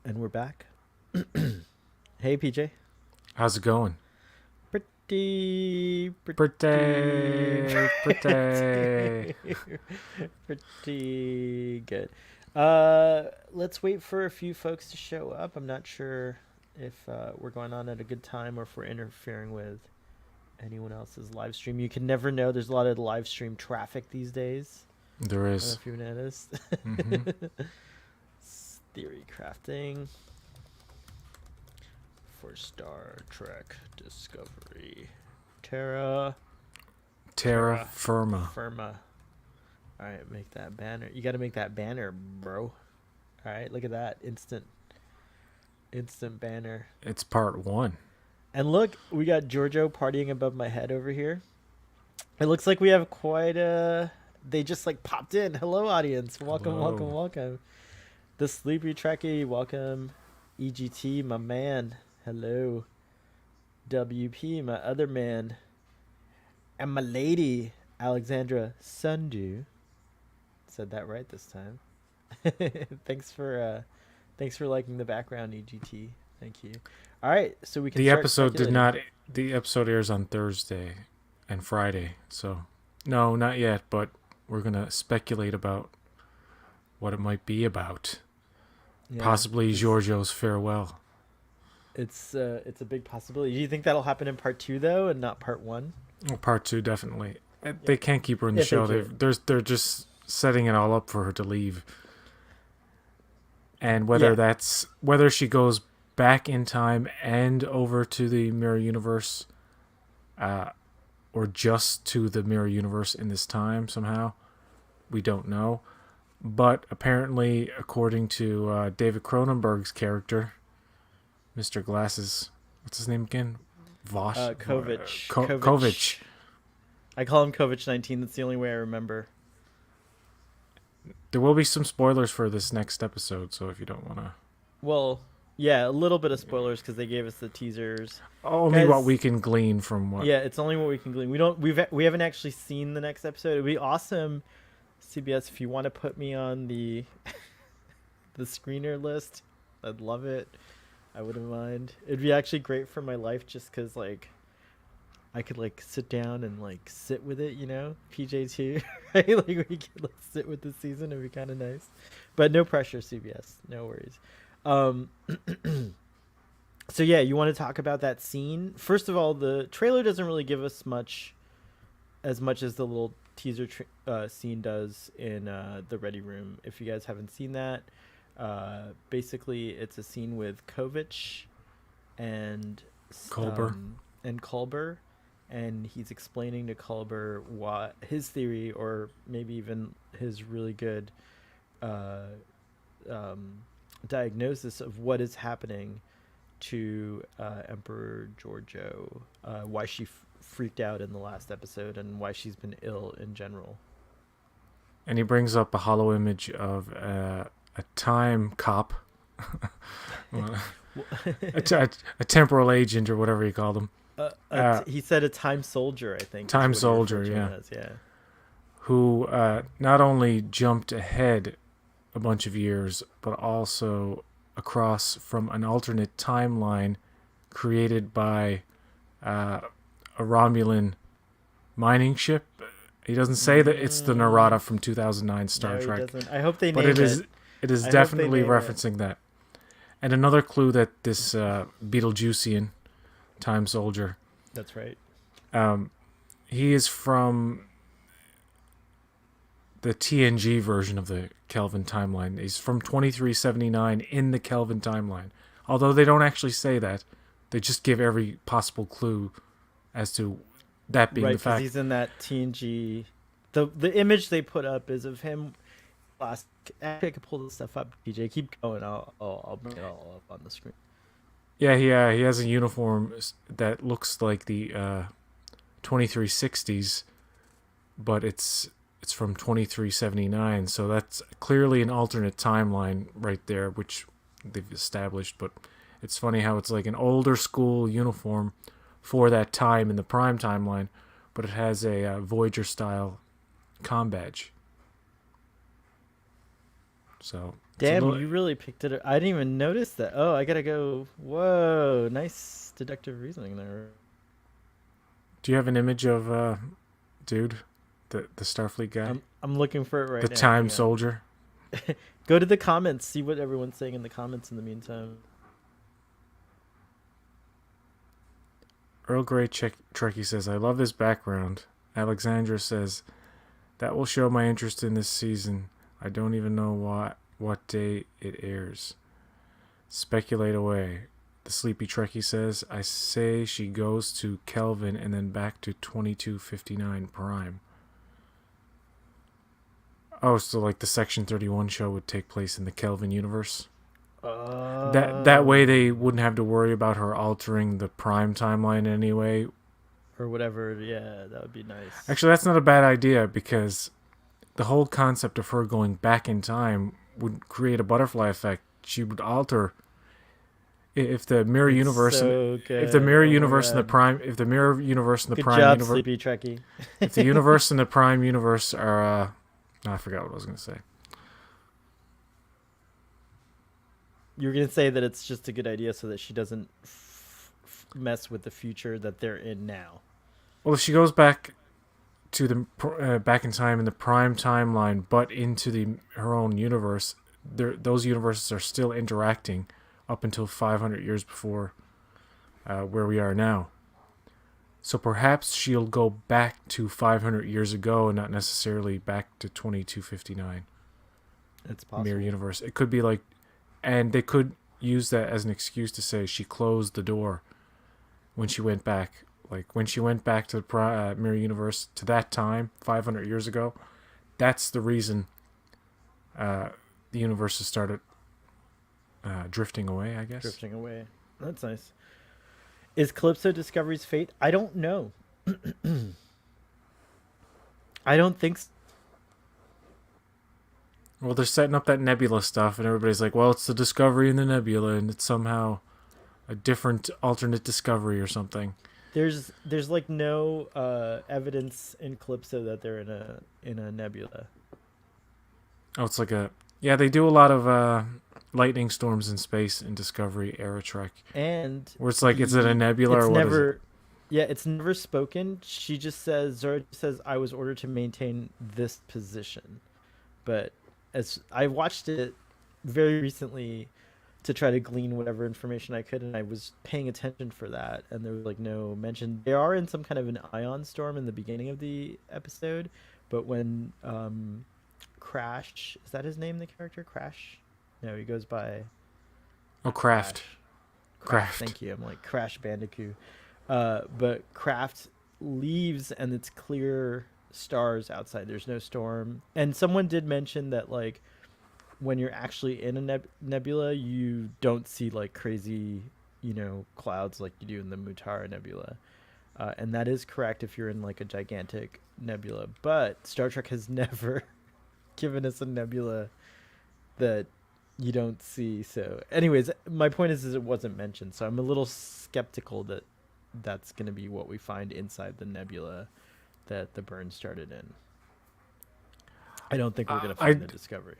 And we're back. Hey, PJ. How's it going? Pretty, Pretty. pretty good. Let's wait for a few folks to show up. I'm not sure if we're going on at a good time or if we're interfering with anyone else's live stream. You can never know. There's a lot of live stream traffic these days. There I don't know is. if you've noticed. Mm-hmm. Theory crafting for Star Trek Discovery. Terra Terra firma. Firma. All right, make that banner. You got to make that banner, bro. All right, look at that. Instant banner. It's part one. And look, we got Georgiou partying above my head over here. It looks like we have quite a... They just like popped in. Hello, audience. Welcome, Hello. welcome, welcome. The Sleepy Trekkie, welcome. EGT, my man. Hello. WP, my other man. And my lady, Alexandra Sundu. Said that right this time. thanks for liking the background, EGT. Thank you. All right, so we can The start episode did speculating. not. The episode airs on Thursday and Friday. So, no, not yet. But we're gonna speculate about what it might be about. Yeah, Possibly Georgiou's farewell. it's a big possibility. Do you think that'll happen in part 2 though, and not part 1? Well, part two definitely. They can't keep her in the If they show. can. They're just setting it all up for her to leave. And whether she goes back in time and over to the mirror universe, or just to the mirror universe in this time somehow, we don't know. But apparently, according to David Cronenberg's character, Mr. Glasses, what's his name again? Vosh? Kovic. Kovic. I call him Kovic 19. That's the only way I remember. There will be some spoilers for this next episode, so if you don't want to... Well, yeah, a little bit of spoilers because they gave us the teasers. Only Guys, what we can glean from what... Yeah, it's only what we can glean. We haven't actually seen the next episode. It'd be awesome, CBS, if you want to put me on the the screener list. I'd love it. I wouldn't mind. It'd be actually great for my life just because like I could like sit down and like sit with it, you know. PJ too, right? Like we could like sit with this season. It'd be kind of nice, but no pressure, CBS. No worries. Um, so yeah, you want to talk about that scene? First of all, the trailer doesn't really give us much as the little teaser scene does in the Ready Room. If you guys haven't seen that, basically it's a scene with Kovic and Culber. and Culber, and he's explaining to Culber what his theory, or maybe even his really good uh, um, diagnosis of what is happening to Emperor Georgiou, why she freaked out in the last episode, and why she's been ill in general. And he brings up a hollow image of a time cop, a temporal agent, or whatever you call them. He said a time soldier, I think. Time is what he soldier, referred to yeah. him as, yeah. Who not only jumped ahead a bunch of years, but also across from an alternate timeline created by a Romulan mining ship. He doesn't say that it's the Narada from 2009 Star No, Trek, he doesn't. I hope they but name it is. it. It is I hope they definitely name it. referencing that. And another clue that this Beetlejuicean time soldier, That's right. he is from the TNG version of the Kelvin timeline. He's from 2379 in the Kelvin timeline. Although they don't actually say that, they just give every possible clue as to that being Right, the because fact. he's in that TNG. The image they put up is of him. Actually, I could pull this stuff up. DJ, keep going. I'll bring it all up on the screen. Yeah, he has a uniform that looks like the 2360s, but it's from 2379, so that's clearly an alternate timeline right there, which they've established. But it's funny how it's like an older school uniform for that time in the Prime timeline, but it has a Voyager style comm badge. So It's a Damn, little. you really picked it. I didn't even notice that. Oh, I gotta go. Whoa, nice deductive reasoning there. Do you have an image of dude, the Starfleet guy, I'm looking for it the right now. time Hang on. soldier? Go to the comments. See what everyone's saying in the comments in the meantime. Earl Grey Trekkie says, "I love this background." Alexandra says, "That will show my interest in this season. I don't even know what day it airs." Speculate away. The sleepy Trekkie says, "I say she goes to Kelvin and then back to 2259 Prime." Oh, so like the Section 31 show would take place in the Kelvin universe. That way they wouldn't have to worry about her altering the Prime timeline anyway. Or whatever. Yeah, that would be nice. Actually, that's not a bad idea because the whole concept of her going back in time would create a butterfly effect. She would alter if the mirror It's universe, so if the mirror good. Oh my universe and the God. prime, if the mirror universe and the Good prime job, universe, Sleepy Trekkie. if the universe and the prime universe are, I forgot what I was gonna say. You were gonna say that it's just a good idea so that she doesn't mess with the future that they're in now. Well, if she goes back to the back in time in the prime timeline, but into her own universe, those universes are still interacting up until 500 years before where we are now. So perhaps she'll go back to 500 years ago and not necessarily back to 2259. It's possible. Mirror universe. It could be like, and they could use that as an excuse to say she closed the door when she went back. Like when she went back to the mirror universe to that time, 500 years ago, that's the reason the universes started drifting away, I guess. Drifting away. That's nice. Is Calypso Discovery's fate? I don't know. I don't think so. Well, they're setting up that nebula stuff, and everybody's like, well, it's the Discovery in the nebula, and it's somehow a different alternate Discovery or something. There's like no evidence in Calypso that they're in a nebula. Oh, it's like they do a lot of lightning storms in space in Discovery era Trek. And where it's like, is it a nebula or what is it? Yeah, it's never spoken. She just says, Zora says, I was ordered to maintain this position. But as I watched it very recently to try to glean whatever information I could, and I was paying attention for that, and there was like no mention. They are in some kind of an ion storm in the beginning of the episode, but when Crash, is that his name, the character? Crash? No, he goes by... Oh, Craft. Craft. Thank you. I'm like Crash Bandicoot. But Craft leaves and it's clear stars outside. There's no storm. And someone did mention that like when you're actually in a nebula, you don't see like crazy, clouds like you do in the Mutara Nebula. And that is correct if you're in like a gigantic nebula. But Star Trek has never given us a nebula that you don't see. So anyways, my point is it wasn't mentioned. So I'm a little skeptical that that's going to be what we find inside the nebula that the burn started in. I don't think we're going to find the Discovery.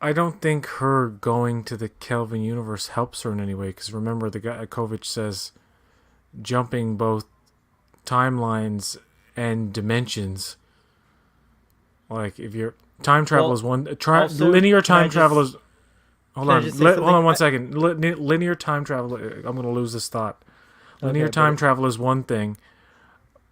I don't think her going to the Kelvin universe helps her in any way, because remember, the guy Kovic says jumping both timelines and dimensions. Like if you're time travel is one linear time travel is. Hold on 1 second. Linear time travel. I'm going to lose this thought. Linear time travel is one thing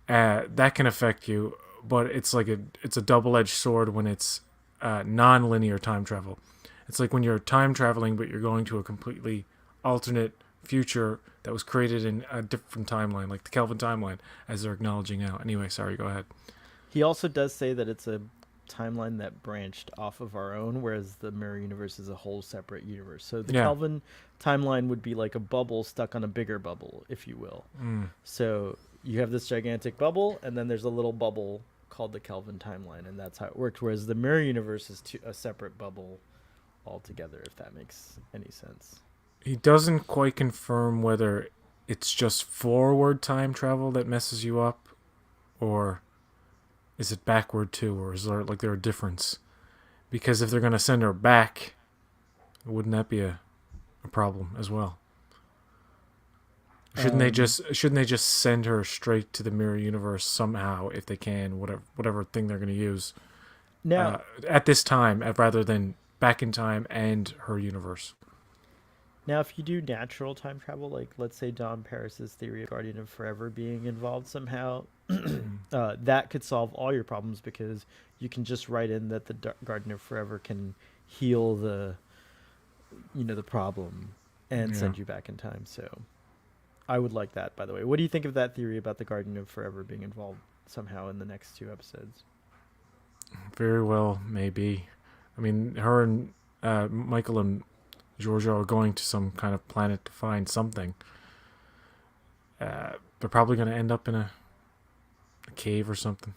that can affect you, but it's like it's a double-edged sword when it's non-linear time travel. It's like when you're time traveling, but you're going to a completely alternate future that was created in a different timeline, like the Kelvin timeline, as they're acknowledging now. Anyway, sorry, go ahead. He also does say that it's a timeline that branched off of our own, whereas the mirror universe is a whole separate universe. So the Kelvin timeline would be like a bubble stuck on a bigger bubble, if you will. So you have this gigantic bubble, and then there's a little bubble called the Kelvin timeline, and that's how it worked. Whereas the mirror universe is a separate bubble altogether, if that makes any sense. He doesn't quite confirm whether it's just forward time travel that messes you up, or is it backward too, or is there a difference? Because if they're going to send her back Wouldn't that be a problem as well? Shouldn't they just send her straight to the mirror universe somehow if they can, whatever thing they're going to use Now, at this time, rather than back in time and her universe? now, if you do natural time travel, like let's say Don Paris's theory of Guardian of Forever being involved somehow, that could solve all your problems because you can just write in that the Guardian of Forever can heal the problem and Yeah, send you back in time. So I would like that, by the way. What do you think of that theory about the Guardian of Forever being involved somehow in the next two episodes? very well, maybe. I mean, her and Michael and Georgiou are going to some kind of planet to find something. They're probably going to end up in a cave or something.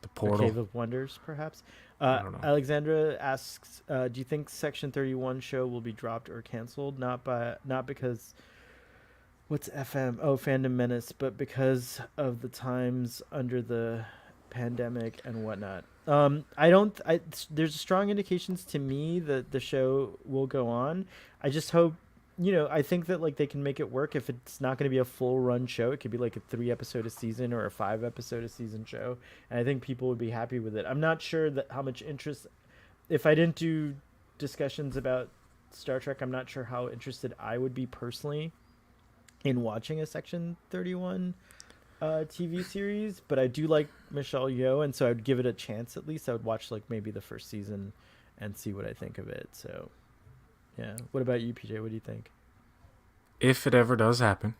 The A portal. Cave of Wonders, perhaps. I don't know. Alexandra asks, "Do you think Section 31 show will be dropped or canceled? Not because what's FM? Oh, Fandom Menace, but because of the times under the pandemic and whatnot." I don't. There's strong indications to me that the show will go on. I just hope. I think that like they can make it work if it's not going to be a full run show. It could be like a 3 episode a season or a 5 episode a season show, and I think people would be happy with it. I'm not sure that how much interest. If I didn't do discussions about Star Trek, I'm not sure how interested I would be personally in watching a Section 31 TV series, but I do like Michelle Yeoh, and so I'd give it a chance at least. I would watch like maybe the first season and see what I think of it. So, yeah. What about you, PJ? What do you think? If it ever does happen,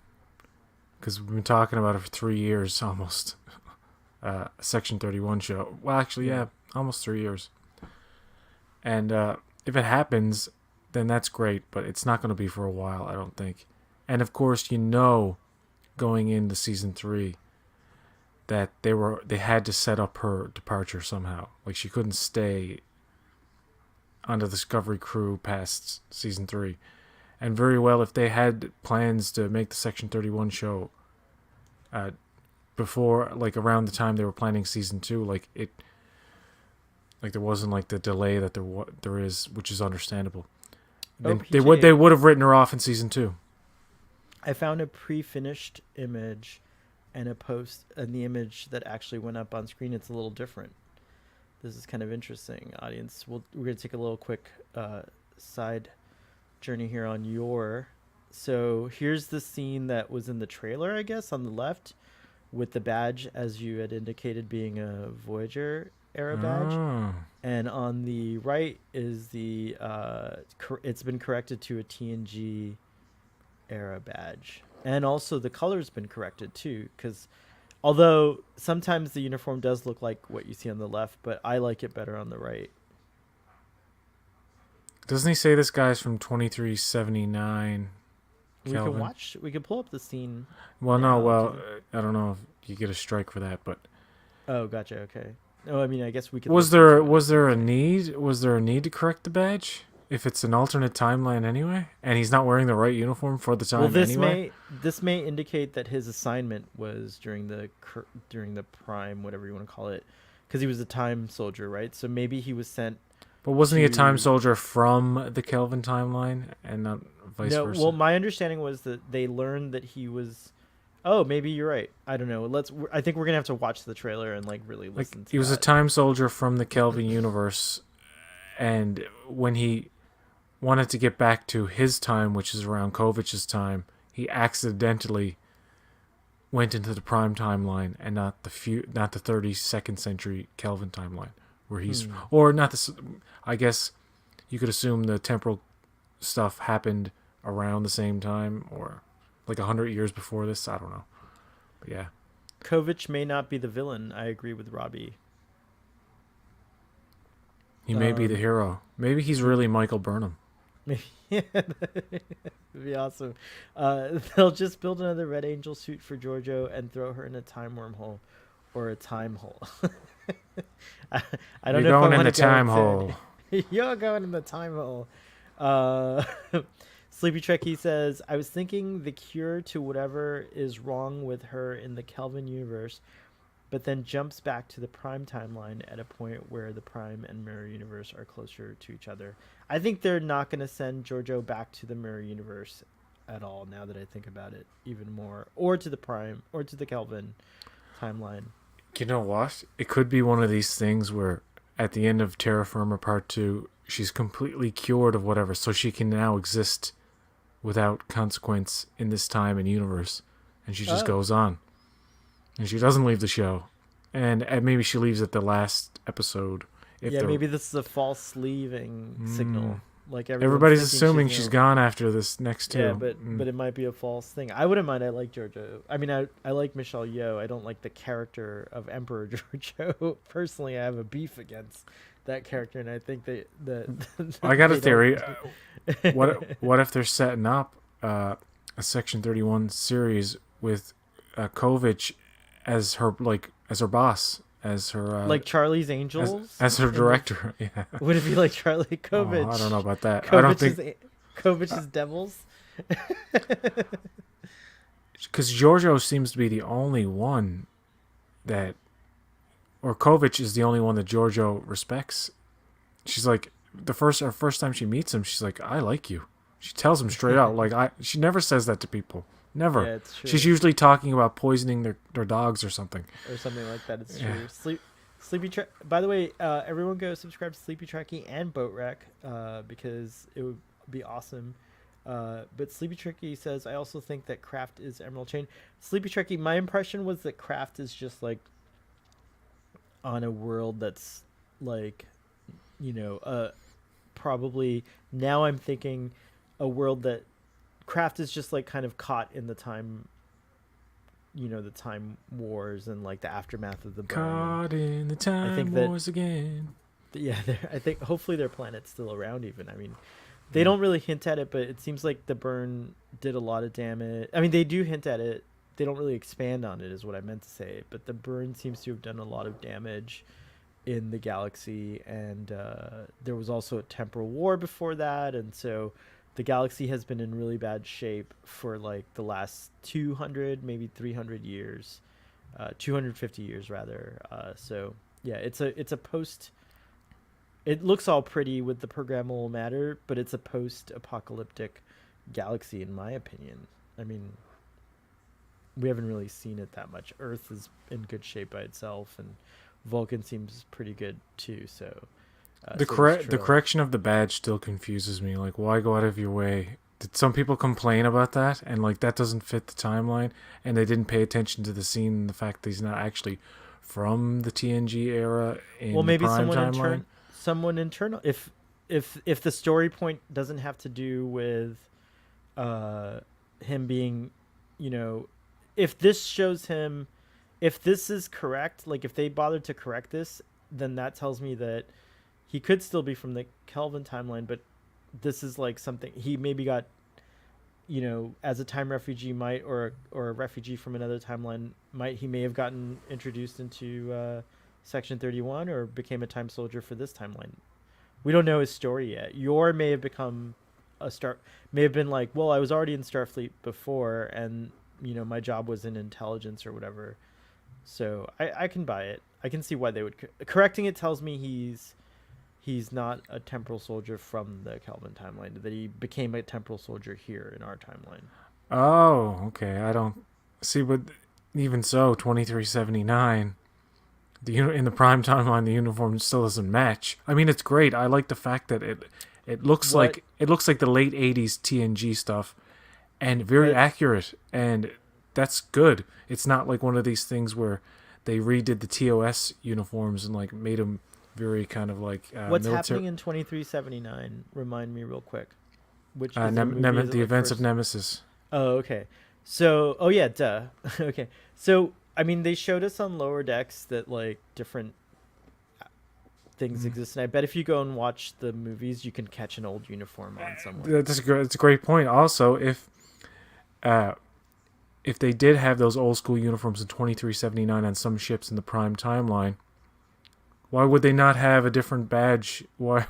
because we've been talking about it for 3 years almost. A Section 31 show. Well, actually, Yeah. yeah, almost 3 years. And if it happens, then that's great, but it's not going to be for a while, I don't think. And of course, going into season 3, that they had to set up her departure somehow. Like she couldn't stay on the Discovery crew past season 3. And very well, if they had plans to make the Section 31 show before, like around the time they were planning season 2, like there wasn't like the delay that there is, which is understandable. Oh, Then PJ, they would have written her off in season 2. I found a pre-finished image and a post, and the image that actually went up on screen. It's a little different. This is kind of interesting, audience. We're gonna take a little quick side journey here on your. So here's the scene that was in the trailer, I guess, on the left, with the badge, as you had indicated, being a Voyager era badge, Oh. and on the right is the it's been corrected to a TNG era badge, and also the color's been corrected too, because although sometimes the uniform does look like what you see on the left, but I like it better on the right. Doesn't he say this guy's from 2379 Kelvin? We can pull up the scene. Well, now, no, well, too. I don't know if you get a strike for that, but Oh, gotcha. Okay. Oh, I mean, I guess we could. was listen to there it. was there a need? Was there a need to correct the badge if it's an alternate timeline anyway, and he's not wearing the right uniform for the time Well, anyway? this may indicate that his assignment was during the prime, whatever you want to call it, because he was a time soldier, right? So maybe he was sent. But wasn't he a time to- soldier from the Kelvin timeline and not vice No, versa? well, my understanding was that they learned that he was. Oh, maybe you're right. I don't know. I think we're gonna have to watch the trailer and like really like listen to he was a that. time soldier from the Kelvin universe, and when he wanted to get back to his time, which is around Kovach's time, he accidentally went into the prime timeline and not the 32nd century Kelvin timeline, where he's or not the. I guess you could assume the temporal stuff happened around the same time, or like 100 years before this. I don't know, but yeah, Kovic may not be the villain. I agree with Robbie. he may be the hero. Maybe he's really Michael Burnham. Yeah, that'd be awesome. They'll just build another Red Angel suit for Giorgio and throw her in a time wormhole or a time hole. I don't You're know going if I in want the to go time into- hole. You're going in the time hole. Uh, Sleepy Trekkie says, I was thinking the cure to whatever is wrong with her in the Kelvin universe, but then jumps back to the Prime timeline at a point where the Prime and Mirror Universe are closer to each other. I think they're not going to send Georgiou back to the Mirror Universe at all, now that I think about it even more, or to the Prime, or to the Kelvin timeline. You know what? It could be one of these things where at the end of Terra Firma Part 2, she's completely cured of whatever, so she can now exist without consequence in this time and universe. And she just goes on. And she doesn't leave the show. And maybe she leaves at the last episode. Maybe this is a false leaving signal. Like everybody's assuming she's gone after this next two. Yeah, but it might be a false thing. I wouldn't mind. I like Georgiou. I mean, I like Michelle Yeoh. I don't like the character of Emperor Georgiou. Personally, I have a beef against that character, and I think that I got a theory. What if they're setting up a Section 31 series with Kovic as her boss, as her like Charlie's Angels, as her director? Yeah. Would it be like Charlie Kovic? I don't know about that. Kovic's, I don't think Kovic's Devils. Because Georgiou seems to be the only one that, or Kovic is the only one that Georgiou respects. She's like her first time she meets him, she's like, "I like you." She tells him straight out. Like she never says that to people. Never. Yeah, it's true. She's usually talking about poisoning their dogs or something. Or something like that. It's true. Sleepy Trek. By the way, everyone go subscribe to Sleepy Trekkie and Boat Wreck because it would be awesome. But Sleepy Trekkie says, I also think that Kraft is Emerald Chain. Sleepy Trekkie, my impression was that Kraft is just like on a world that's like, probably now I'm thinking a world that Kraft is just like kind of caught in the time, the time wars and like the aftermath of the burn. Caught in the time wars again. Yeah, I think hopefully their planet's still around even. I mean, they don't really hint at it, but it seems like the burn did a lot of damage. I mean, they do hint at it. They don't really expand on it is what I meant to say. But the burn seems to have done a lot of damage in the galaxy. And there was also a temporal war before that. And so the galaxy has been in really bad shape for like the last 200, maybe 300 years, 250 years rather. So yeah, it's a post. It looks all pretty with the programmable matter, but it's a post-apocalyptic galaxy, in my opinion. I mean, we haven't really seen it that much. Earth is in good shape by itself, and Vulcan seems pretty good too. So. The correction of the badge still confuses me. Like, why go out of your way? Did some people complain about that? And, like, that doesn't fit the timeline? And they didn't pay attention to the scene and the fact that he's not actually from the TNG era in maybe the Prime timeline? Someone internal. If the story point doesn't have to do with him being, if this shows him, if this is correct, like, if they bothered to correct this, then that tells me that he could still be from the Kelvin timeline, but this is like something he maybe got, as a time refugee might, or a refugee from another timeline might, he may have gotten introduced into Section 31 or became a time soldier for this timeline. We don't know his story yet. Yor may have become may have been like, well, I was already in Starfleet before, and my job was in intelligence or whatever. So I can buy it. I can see why they would correcting it. Tells me he's not a temporal soldier from the Kelvin timeline, that he became a temporal soldier here in our timeline. Oh, okay. I don't see, but even so, 2379, in the Prime timeline, the uniform still doesn't match. I mean, it's great. I like the fact that it looks like the late 80s TNG stuff, and very accurate, and that's good. It's not like one of these things where they redid the TOS uniforms and like made them very kind of like what's happening in 2379? Remind me real quick. Which the events of Nemesis. Oh, okay. So, duh. Okay. So, I mean, they showed us on Lower Decks that like different things exist, and I bet if you go and watch the movies, you can catch an old uniform on someone. That's a great point. Also, if they did have those old school uniforms in 2379 on some ships in the Prime timeline, why would they not have a different badge? Why?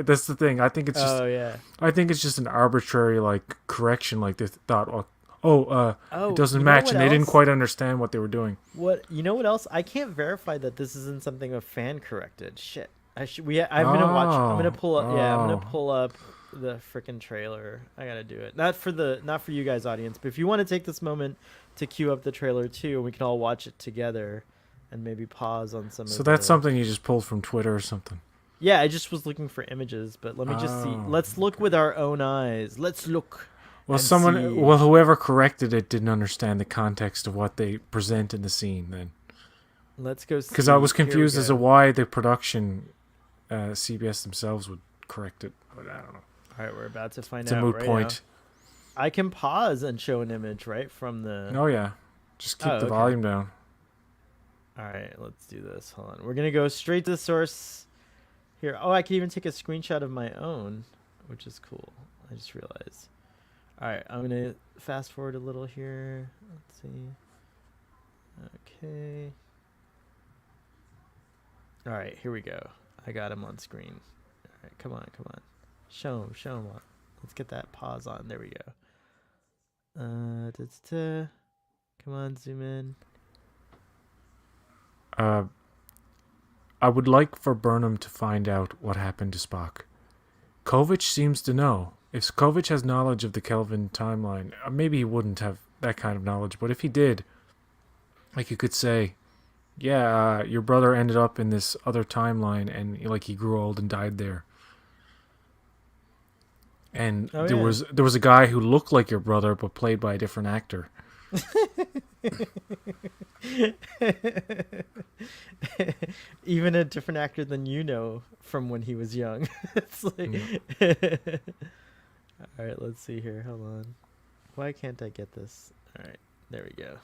That's the thing. I think it's just. Oh yeah. I think it's just an arbitrary like correction. Like they thought, well, it Oh, doesn't you know match, what and they didn't else? quite understand what they were doing. What else? I can't verify that this isn't something a fan corrected. Shit. I should. I'm gonna watch. I'm gonna Oh, pull up. Yeah, I'm gonna oh. pull up the freaking trailer. I gotta do it. Not for you guys, audience, but if you want to take this moment to queue up the trailer too, and we can all watch it together, and maybe pause on some So of that's the. something you just pulled from Twitter or something. Yeah, I just was looking for images, but let me just see. Oh, Let's look with our own eyes. Let's look and see. well, whoever corrected it didn't understand the context of what they present in the scene then. Let's go see. Because I was Here we confused as to go. why the production, CBS themselves would correct it, but I don't know. All right, we're about to find It's a out moot right point. now. I can pause and show an image right from the. Oh yeah, just keep Oh, the okay. volume down. All right, let's do this. Hold on. We're gonna go straight to the source here. Oh, I can even take a screenshot of my own, which is cool. I just realized. All right, I'm gonna fast forward a little here. Let's see. Okay. All right, here we go. I got him on screen. All right, come on, come on. Show him on. Let's get that pause on. There we go. Come on, zoom in. I would like for Burnham to find out what happened to Spock. Kovich seems to know. If Kovich has knowledge of the Kelvin timeline, maybe he wouldn't have that kind of knowledge, but if he did, like you could say, yeah, your brother ended up in this other timeline and like he grew old and died there. And Oh, there yeah. was a guy who looked like your brother but played by a different actor. Even a different actor than you know from when he was young. It's like All right, let's see here. Hold on. Why can't I get this? All right, there we go.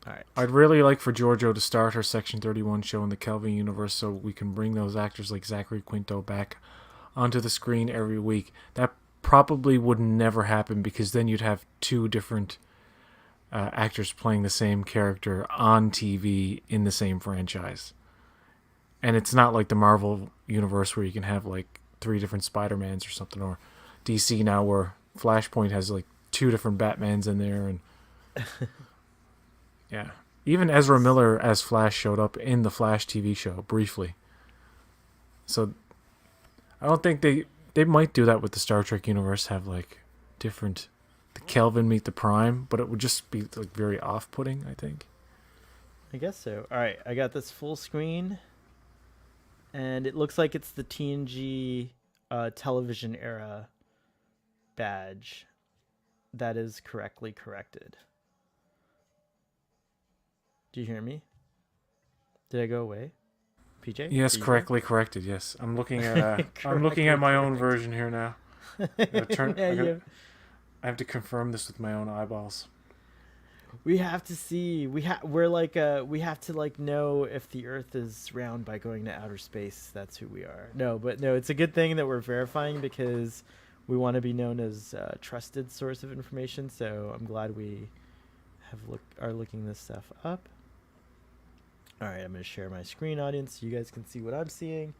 All right. I'd really like for Georgiou to start her Section 31 show in the Kelvin universe so we can bring those actors like Zachary Quinto back onto the screen every week. That probably would never happen because then you'd have two different actors playing the same character on TV in the same franchise. And it's not like the Marvel universe where you can have like 3 different Spider-Mans or something, or DC now where Flashpoint has like 2 different Batmans in there. And yeah, even Ezra Miller as Flash showed up in the Flash TV show briefly. So I don't think they might do that with the Star Trek universe, have like different, the Kelvin meet the Prime, but it would just be like very off-putting, I think. I guess so. All right, I got this full screen, and it looks like it's the TNG television era badge that is correctly corrected. Do you hear me? Did I go away? PJ? Yes, correctly corrected. Yes, I'm looking at I'm looking at my own version here now. I have to confirm this with my own eyeballs. We have to see. We have to like know if the Earth is round by going to outer space. That's who we are. No, it's a good thing that we're verifying because we want to be known as a trusted source of information. So I'm glad we are looking this stuff up. All right, I'm gonna share my screen, audience, so you guys can see what I'm seeing.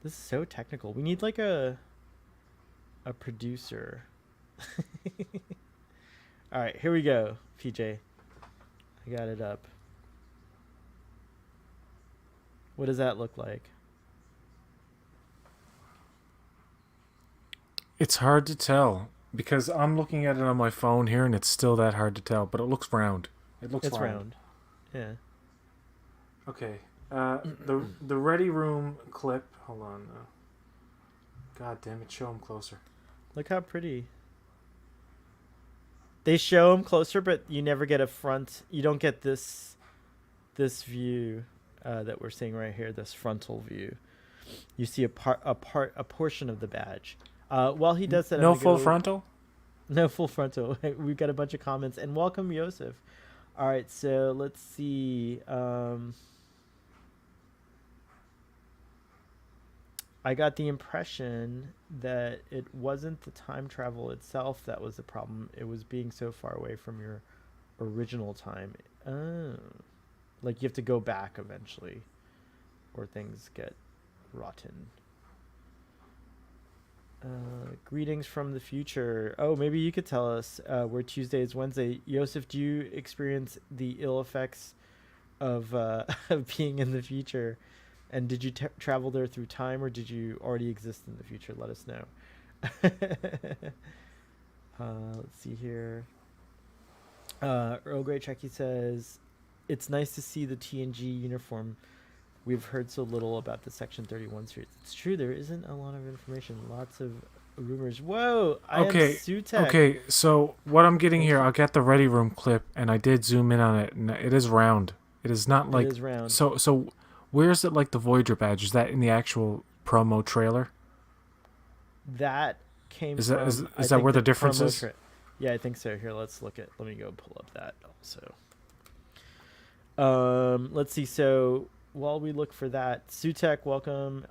This is so technical. We need like a producer. All right, here we go, PJ. I got it up. What does that look like? It's hard to tell because I'm looking at it on my phone here and it's still that hard to tell, but it looks round. It's round. Yeah. Okay. The Ready Room clip. Hold on. God damn it! Show them closer. Look how pretty. They show them closer, but you never get a front. You don't get this view that we're seeing right here. This frontal view. You see a portion of the badge. While he does that, no full frontal. No full frontal. We've got a bunch of comments, and welcome Yosef. All right, so let's see. I got the impression that it wasn't the time travel itself that was the problem. It was being so far away from your original time. Oh. Like you have to go back eventually, or things get rotten. Greetings from the future. Oh, maybe you could tell us where Tuesday is Wednesday. Yosef, do you experience the ill effects of of being in the future? And did you travel there through time, or did you already exist in the future? Let us know. Let's see here. Earl Grey Trekkie says, "It's nice to see the TNG uniform. We've heard so little about the Section 31 series. It's true, there isn't a lot of information. Lots of rumors. Whoa, I am Okay, Sutek. okay. So what I'm getting Thank here, you. I'll get the Ready Room clip, and I did zoom in on it, and it is round. It is not It like is round. so. Where is it like the Voyager badge? Is that in the actual promo trailer? That came Is that from, I is that think, where the the difference promo. is? Yeah, I think so. Here, let's look at. Let me go pull up that also. Let's see. So while we look for that, Sutek, welcome.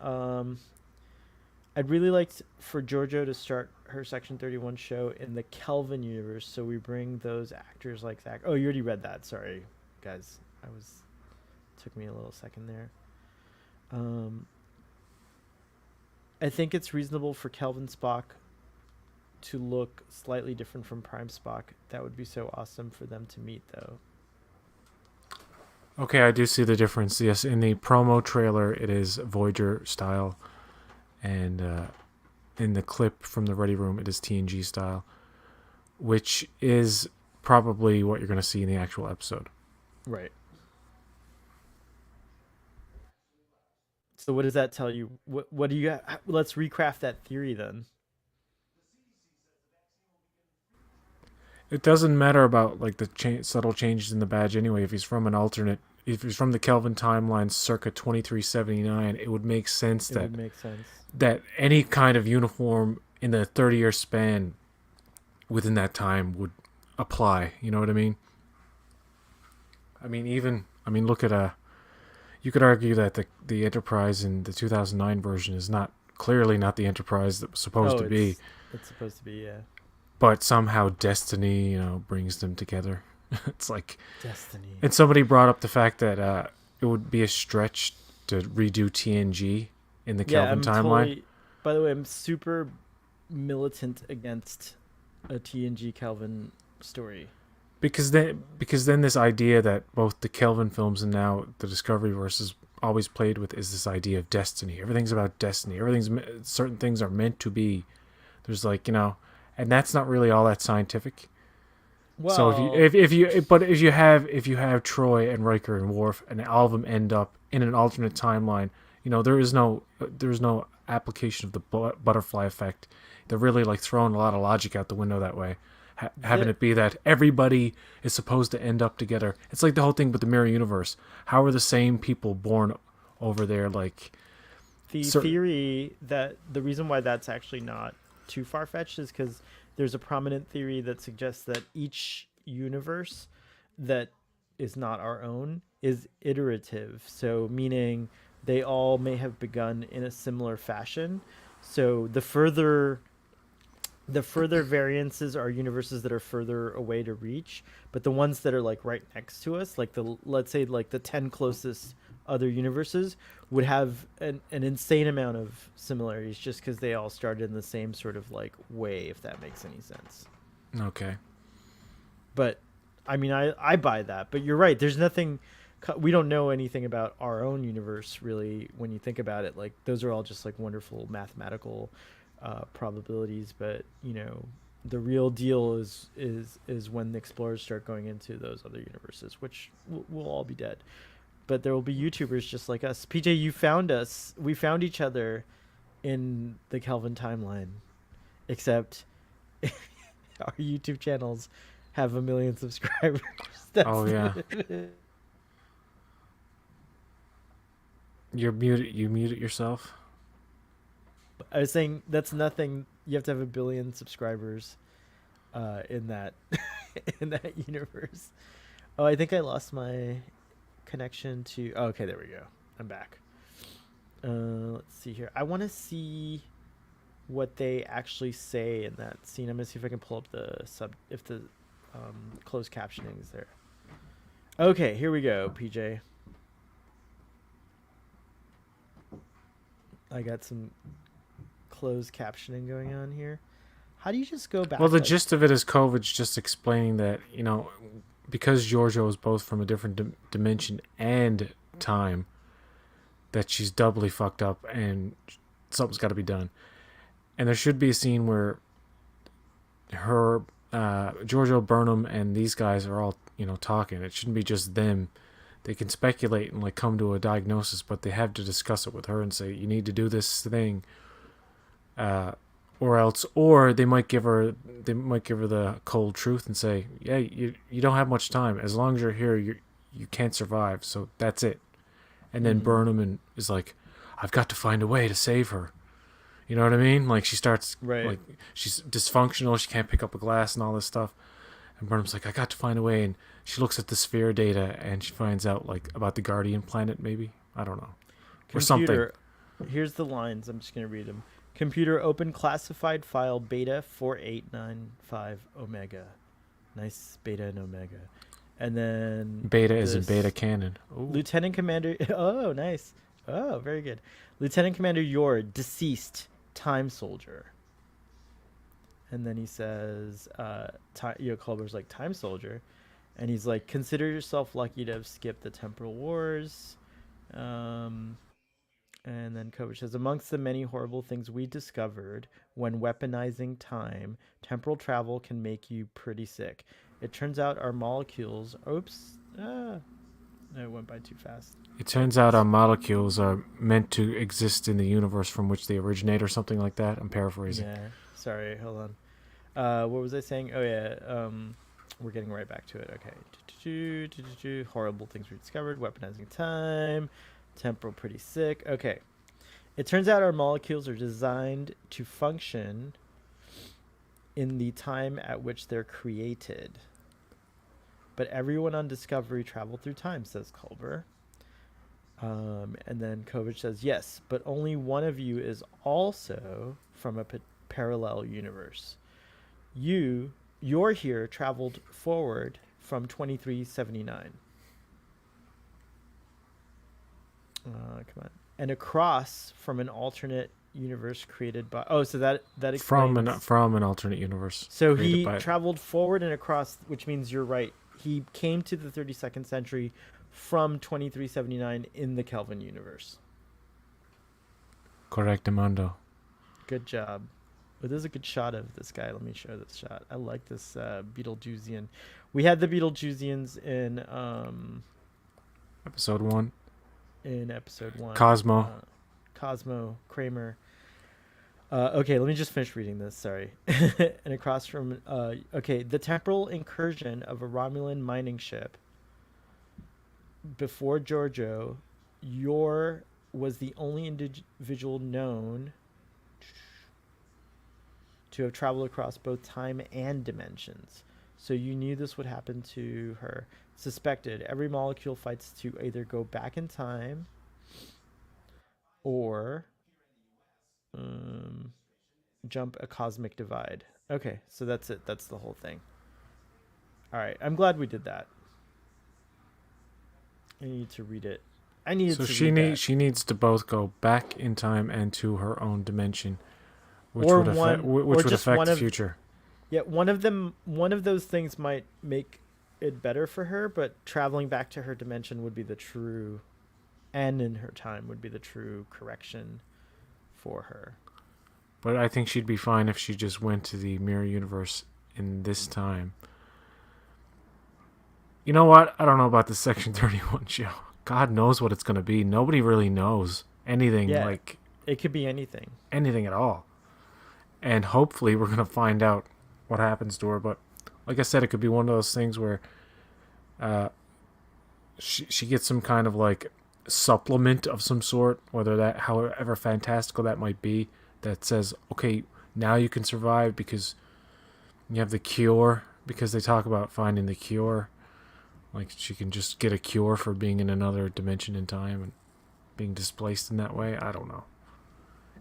I'd really like for Georgiou to start her Section 31 show in the Kelvin universe, so we bring those actors like Zach. Oh, you already read that. Sorry, guys. Took me a little second there. I think it's reasonable for Kelvin Spock to look slightly different from Prime Spock. That would be so awesome for them to meet, though. Okay, I do see the difference. Yes, in the promo trailer, it is Voyager style, and in the clip from the Ready Room, it is TNG style, which is probably what you're going to see in the actual episode. Right. So what does that tell you? What do you? Let's recraft that theory then. It doesn't matter about like the subtle changes in the badge anyway. If he's from an alternate, if he's from the Kelvin timeline, circa 2379, it would make sense It would make sense. that any kind of uniform in the 30-year span within that time would apply. You know what I mean? Look at you could argue that the Enterprise in the 2009 version is clearly not the Enterprise that was supposed to be. It's supposed to be, yeah. But somehow destiny, brings them together. It's like Destiny. And somebody brought up the fact that it would be a stretch to redo TNG in the Kelvin timeline. By the way, I'm super militant against a TNG Kelvin story. Because then this idea that both the Kelvin films and now the Discovery verse is always played with is this idea of destiny. Everything's about destiny. Certain things are meant to be. There's and that's not really all that scientific. Well, so if you have Troy and Riker and Worf and all of them end up in an alternate timeline, there's no application of the butterfly effect. They're really throwing a lot of logic out the window that way. Having it be that everybody is supposed to end up together. It's like the whole thing with the mirror universe. How are the same people born over there? Theory that the reason why that's actually not too far-fetched is because there's a prominent theory that suggests that each universe that is not our own is iterative. So meaning they all may have begun in a similar fashion. So the further variances are universes that are further away to reach, but the ones that are right next to us, let's say the 10 closest other universes would have an insane amount of similarities just because they all started in the same sort of way, if that makes any sense. Okay. But I buy that, but you're right. There's nothing, we don't know anything about our own universe really when you think about it. Those are all just wonderful mathematical probabilities, but the real deal is when the explorers start going into those other universes, which we'll all be dead. But there will be YouTubers just like us. PJ, you found us. We found each other in the Kelvin timeline, except our YouTube channels have 1 million subscribers. Oh yeah. You're muted. You muted yourself. I was saying that's nothing. You have to have 1 billion subscribers in that in that universe. Oh, I think I lost my connection to. Oh, okay, there we go. I'm back. Let's see here. I want to see what they actually say in that scene. I'm gonna see if I can pull up the closed captioning is there. Okay, here we go, PJ. I got some closed captioning going on here. How do you just go back? Well, the gist of it is Kovich just explaining that, because Georgiou is both from a different dimension and time, that she's doubly fucked up and something's got to be done. And there should be a scene where her, Georgiou, Burnham, and these guys are all, talking. It shouldn't be just them. They can speculate and like come to a diagnosis, but they have to discuss it with her and say, you need to do this thing. Or they might give her the cold truth and say, yeah, you don't have much time. As long as you're here, you can't survive. So that's it. And then Burnham is like, I've got to find a way to save her. You know what I mean? Like she starts, like she's dysfunctional. She can't pick up a glass and all this stuff. And Burnham's like, I got to find a way. And she looks at the sphere data and she finds out like about the Guardian planet, maybe. I don't know. Or something. Here's the lines. I'm just going to read them. Computer open classified file beta 4895 omega. Nice beta and omega. And then beta is in beta canon. Ooh. Lieutenant Commander. Oh, nice. Oh, very good. Lieutenant Commander Yor, deceased time soldier. And then he says, Culber's like, time soldier. And he's like, consider yourself lucky to have skipped the temporal wars. And then Kovich says, amongst the many horrible things we discovered when weaponizing time, temporal travel can make you pretty sick. It turns out our molecules... Oops. No, it went by too fast. It turns out our molecules are meant to exist in the universe from which they originate or something like that. I'm paraphrasing. Yeah. Sorry, hold on. What was I saying? Oh, yeah. We're getting right back to it. Okay. Horrible things we discovered. Weaponizing time. Temporal pretty sick. Okay. It turns out our molecules are designed to function in the time at which they're created. But everyone on Discovery traveled through time, says Culber. And then Kovich says, yes, but only one of you is also from a parallel universe. You're here traveled forward from 2379. Come on. And across from an alternate universe created by... Oh, so that explains... From an alternate universe. So he traveled forward and across, which means you're right. He came to the 32nd century from 2379 in the Kelvin universe. Correctamundo. Good job. But there's a good shot of this guy. Let me show this shot. I like this Beetlejuicean. We had the Beetlejuiceans in... Episode 1. In episode 1. Cosmo. Kramer. Okay, let me just finish reading this. Sorry. And across from... okay, the temporal incursion of a Romulan mining ship before Georgiou, Yor was the only individual known to have traveled across both time and dimensions. So you knew this would happen to her. Suspected. Every molecule fights to either go back in time or jump a cosmic divide. Okay, so that's it. That's the whole thing. All right, I'm glad we did that. I need to read it. She needs to both go back in time and to her own dimension, which or would affect the future. Yeah, one of those things might make it better for her, but traveling back to her dimension would be the true, and in her time would be the true correction for her. But I think she'd be fine if she just went to the mirror universe in this time. You know what? I don't know about the Section 31 show. God knows what it's going to be. Nobody really knows anything. Yeah, like it could be anything. Anything at all. And hopefully we're going to find out what happens to her. But like I said, it could be one of those things where she gets some kind of like supplement of some sort, whether that, however fantastical that might be, that says, okay, now you can survive because you have the cure, because they talk about finding the cure. Like she can just get a cure for being in another dimension in time and being displaced in that way. I don't know.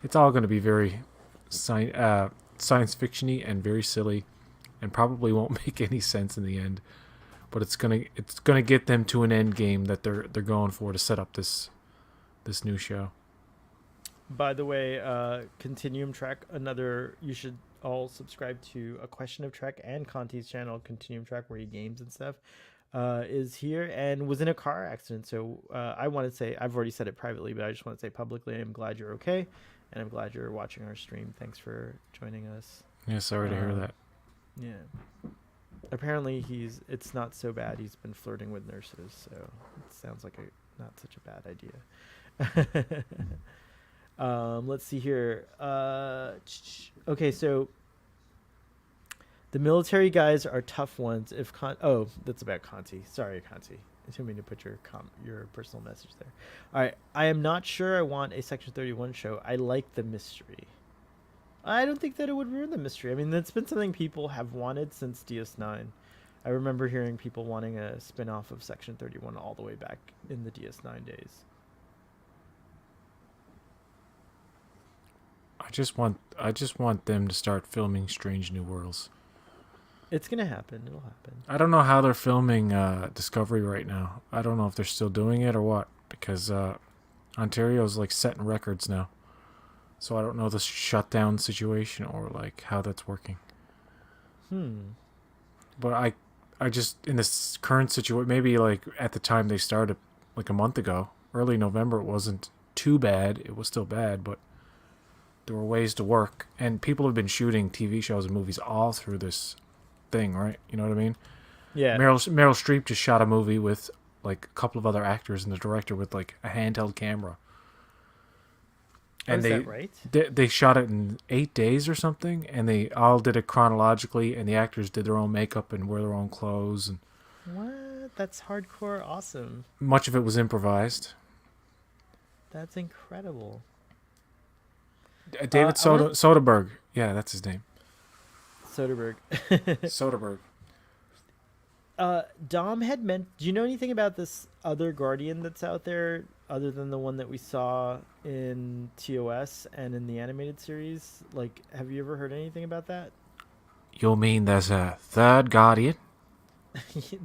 It's all going to be very science fiction-y and very silly, and probably won't make any sense in the end. But it's gonna get them to an end game that they're going for to set up this new show. By the way, Continuum Trek, another, you should all subscribe to A Question of Trek and Conti's channel, Continuum Trek, where he games and stuff, is here and was in a car accident. So I want to say, I've already said it privately, but I just want to say publicly, I'm glad you're okay. And I'm glad you're watching our stream. Thanks for joining us. Yeah, sorry to hear that. Yeah. Apparently it's not so bad. He's been flirting with nurses, so it sounds like not such a bad idea. Let's see here. Okay, so the military guys are tough ones. That's about Conti. Sorry, Conti. I didn't mean to put your personal message there. All right, I am not sure I want a Section 31 show. I like the mystery. I don't think that it would ruin the mystery. I mean, that's been something people have wanted since DS9. I remember hearing people wanting a spin-off of Section 31 all the way back in the DS9 days. I just want them to start filming Strange New Worlds. It's gonna happen. It'll happen. I don't know how they're filming Discovery right now. I don't know if they're still doing it or what, because Ontario's like setting records now. So I don't know the shutdown situation or like how that's working. But I just, in this current situation, maybe like at the time they started like a month ago, early November, it wasn't too bad. It was still bad, but there were ways to work. And people have been shooting TV shows and movies all through this thing, right? You know what I mean? Yeah. Meryl Streep just shot a movie with like a couple of other actors and the director with like a handheld camera. And is that right? They shot it in 8 days or something, and they all did it chronologically, and the actors did their own makeup and wear their own clothes. And what? That's hardcore awesome. much of it was improvised. That's incredible. David Soderbergh. Yeah, that's his name. Soderbergh. Soderbergh. Dom had meant. Do you know anything about this other Guardian that's out there, other than the one that we saw in TOS and in the animated series? Like, have you ever heard anything about that? You mean there's a third Guardian?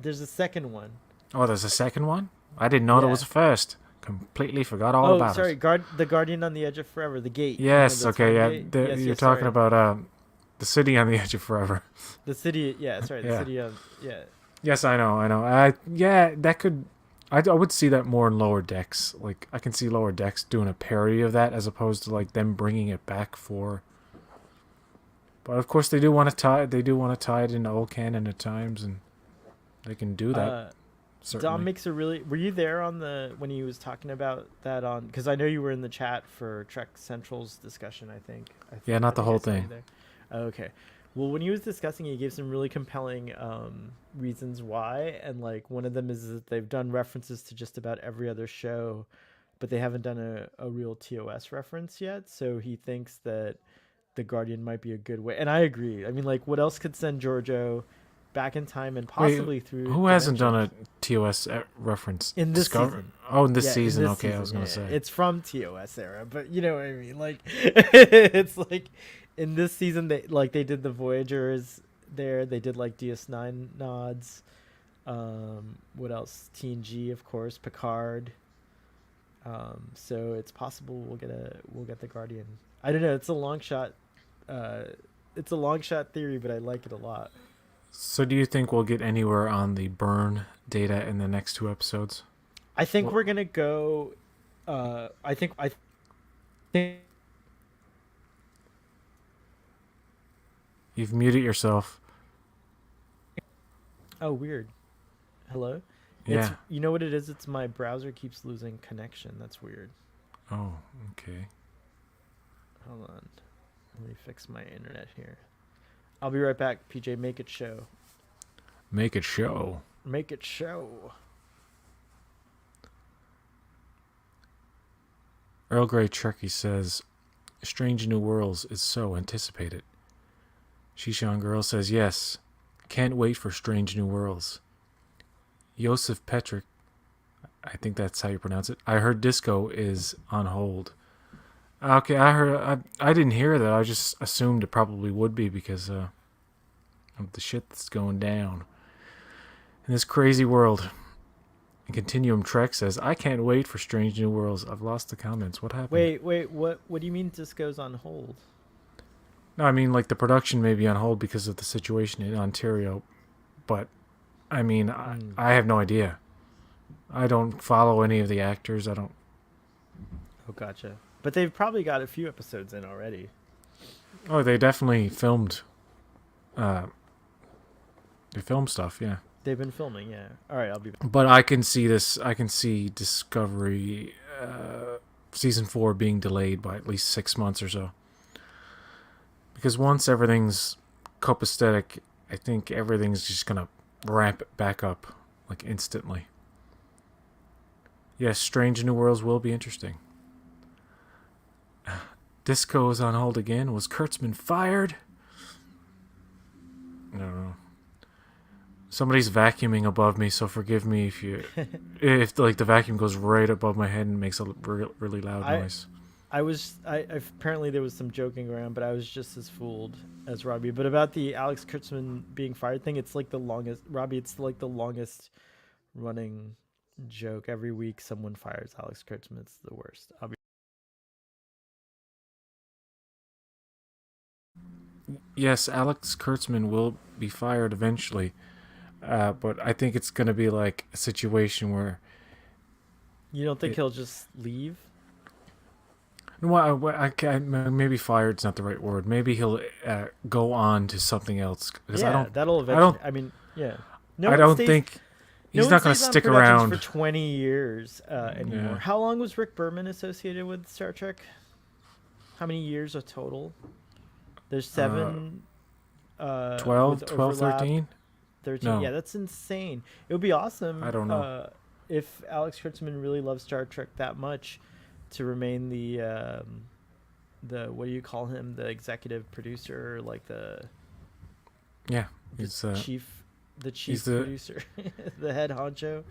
There's a second one. Oh, there's a second one? I didn't know there was a first. Completely forgot all about it. Oh, sorry. The Guardian on the Edge of Forever, the gate. Yes, okay, yeah. Yes, you're talking about the city on the edge of forever. The city, yeah, sorry, the city of, yeah. Yes, I know. That could... I would see that more in Lower Decks. Like, I can see Lower Decks doing a parody of that as opposed to, like, them bringing it back for... But, of course, they do want to tie it into old canon at times, and they can do that. Certainly. Dom makes a really... Were you there when he was talking about that on... Because I know you were in the chat for Trek Central's discussion, I think. Yeah, not the whole thing. Oh, okay. Well, when he was discussing, he gave some really compelling reasons why, and like one of them is that they've done references to just about every other show, but they haven't done a real TOS reference yet. So he thinks that the Guardian might be a good way, and I agree. I mean, like, what else could send Georgiou back in time and possibly through? Who hasn't done a TOS reference in this season? Oh, in this season. In this okay, season, I was gonna say it's from TOS era, but you know what I mean. Like, it's like. In this season, they did the Voyagers there. They did like DS9 nods. What else? TNG, of course. Picard. So it's possible we'll get the Guardian. I don't know. It's a long shot. It's a long shot theory, but I like it a lot. So do you think we'll get anywhere on the burn data in the next 2 episodes? I think we're gonna go. I think. You've muted yourself. Oh, weird. Hello? Yeah. You know what it is? It's my browser keeps losing connection. That's weird. Oh, okay. Hold on. Let me fix my internet here. I'll be right back, PJ. Make it show. Make it show. Make it show. Earl Grey Trekkie says, Strange New Worlds is so anticipated. Shishan Girl says, yes, can't wait for Strange New Worlds. Joseph Petrick, I think that's how you pronounce it. I heard Disco is on hold. Okay, I didn't hear that. I just assumed it probably would be because of the shit that's going down in this crazy world. And Continuum Trek says, I can't wait for Strange New Worlds. I've lost the comments. What happened? Wait, what do you mean this goes on hold? No, I mean, like, the production may be on hold because of the situation in Ontario. But, I mean, I have no idea. I don't follow any of the actors. I don't... Oh, gotcha. But they've probably got a few episodes in already. Oh, they definitely filmed... they filmed stuff, yeah. They've been filming, yeah. All right, I'll be back. But I can see this. I can see Discovery season 4 being delayed by at least 6 months or so. Because once everything's copacetic, I think everything's just gonna ramp back up like instantly. Yes, Strange New Worlds will be interesting. Disco is on hold again. Was Kurtzman fired? I don't know. Somebody's vacuuming above me, so forgive me if like the vacuum goes right above my head and makes a really loud noise. Apparently there was some joking around, but I was just as fooled as Robbie. But about the Alex Kurtzman being fired thing, it's like the longest, Robbie. It's like the longest running joke. Every week someone fires Alex Kurtzman. It's the worst. Yes, Alex Kurtzman will be fired eventually. But I think it's going to be like a situation where... You don't think he'll just leave? No, maybe fired's not the right word. Maybe he'll go on to something else. That'll eventually... No, I don't think... He's not going to stick around for 20 years anymore. Yeah. How long was Rick Berman associated with Star Trek? How many years of total? There's 7... 12, 13? 13. No. Yeah, that's insane. It would be awesome. I don't know. If Alex Kurtzman really loves Star Trek that much, to remain the what do you call him? The executive producer, like chief producer, the head honcho.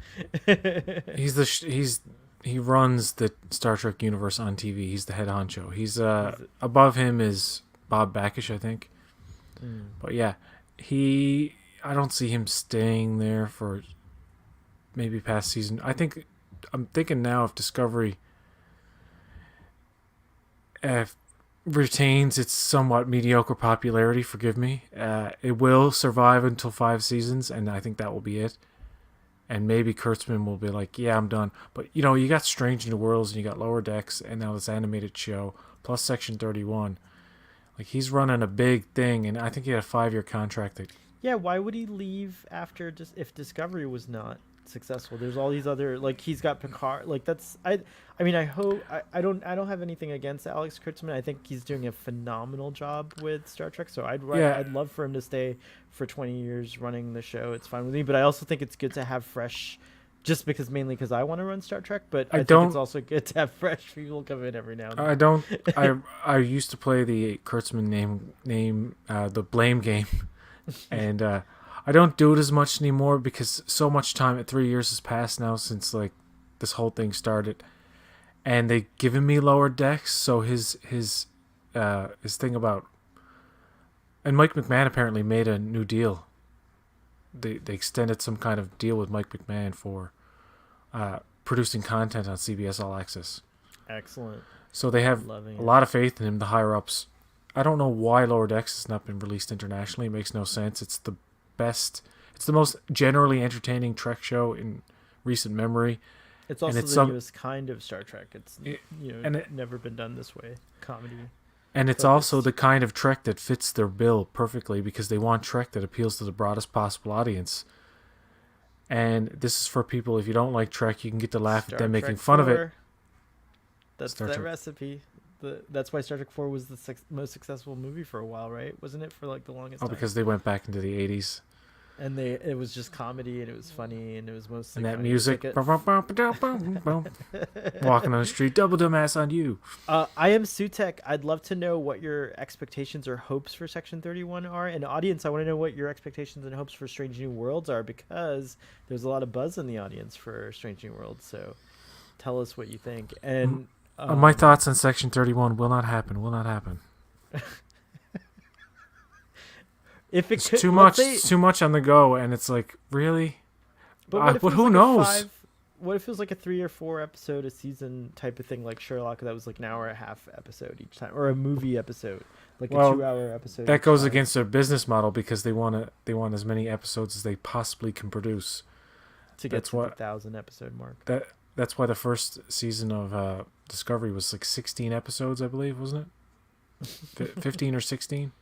He runs the Star Trek universe on TV. He's the head honcho. He's above him is Bob Backish, I think. But yeah, I don't see him staying there for maybe past season. I'm thinking now if Discovery retains its somewhat mediocre popularity, forgive me, it will survive until 5 seasons, and I think that will be it. And maybe Kurtzman will be like, yeah, I'm done. But, you got Strange New Worlds, and you got Lower Decks, and now this animated show, plus Section 31. Like, he's running a big thing, and I think he had a 5-year contract. Yeah, why would he leave after if Discovery was not successful? There's all these other, like, he's got Picard. Like, that's I hope I don't have anything against Alex Kurtzman. I think he's doing a phenomenal job with Star Trek. So I'd love for him to stay for 20 years running the show. It's fine with me. But I also think it's good to have fresh, just mainly because I want to run Star Trek. But I think it's also good to have fresh people come in every now and then. I used to play the Kurtzman name the Blame game. And I don't do it as much anymore because so much time, 3 years has passed now since like this whole thing started, and they've given me Lower Decks. So his thing about, and Mike McMahon apparently made a new deal. They extended some kind of deal with Mike McMahon for producing content on CBS All Access. Excellent. So they have a lot of faith in him, the higher ups. I don't know why Lower Decks has not been released internationally. It makes no sense. It's the most generally entertaining Trek show in recent memory. It's also the newest kind of Star Trek. It's never been done this way, comedy. And it's also the kind of Trek that fits their bill perfectly because they want Trek that appeals to the broadest possible audience. And this is for people, if you don't like Trek, you can get to laugh at them making fun of it. That's that recipe. That's why Star Trek 4 was the most successful movie for a while, right? Wasn't it, for like the longest time? Because they went back into the 80s. And it was just comedy, and it was funny, and it was mostly... And that music. Walking on the street, double dumbass on you. I am Sutek. I'd love to know what your expectations or hopes for Section 31 are. And audience, I want to know what your expectations and hopes for Strange New Worlds are, because there's a lot of buzz in the audience for Strange New Worlds. So tell us what you think. And... my thoughts on Section 31 will not happen. It's too much on the go, and it's like, really? But who knows? what if it was like a 3 or 4 episode a season type of thing, like Sherlock, that was like an hour and a half episode each time, or a movie episode, like a Well, 2 hour episode that each goes time. against their business model because they want as many episodes as they possibly can produce. To get That's to the what 1,000 episode mark. that's why the first season of Discovery was like 16 episodes, I believe, wasn't it? 15 or 16.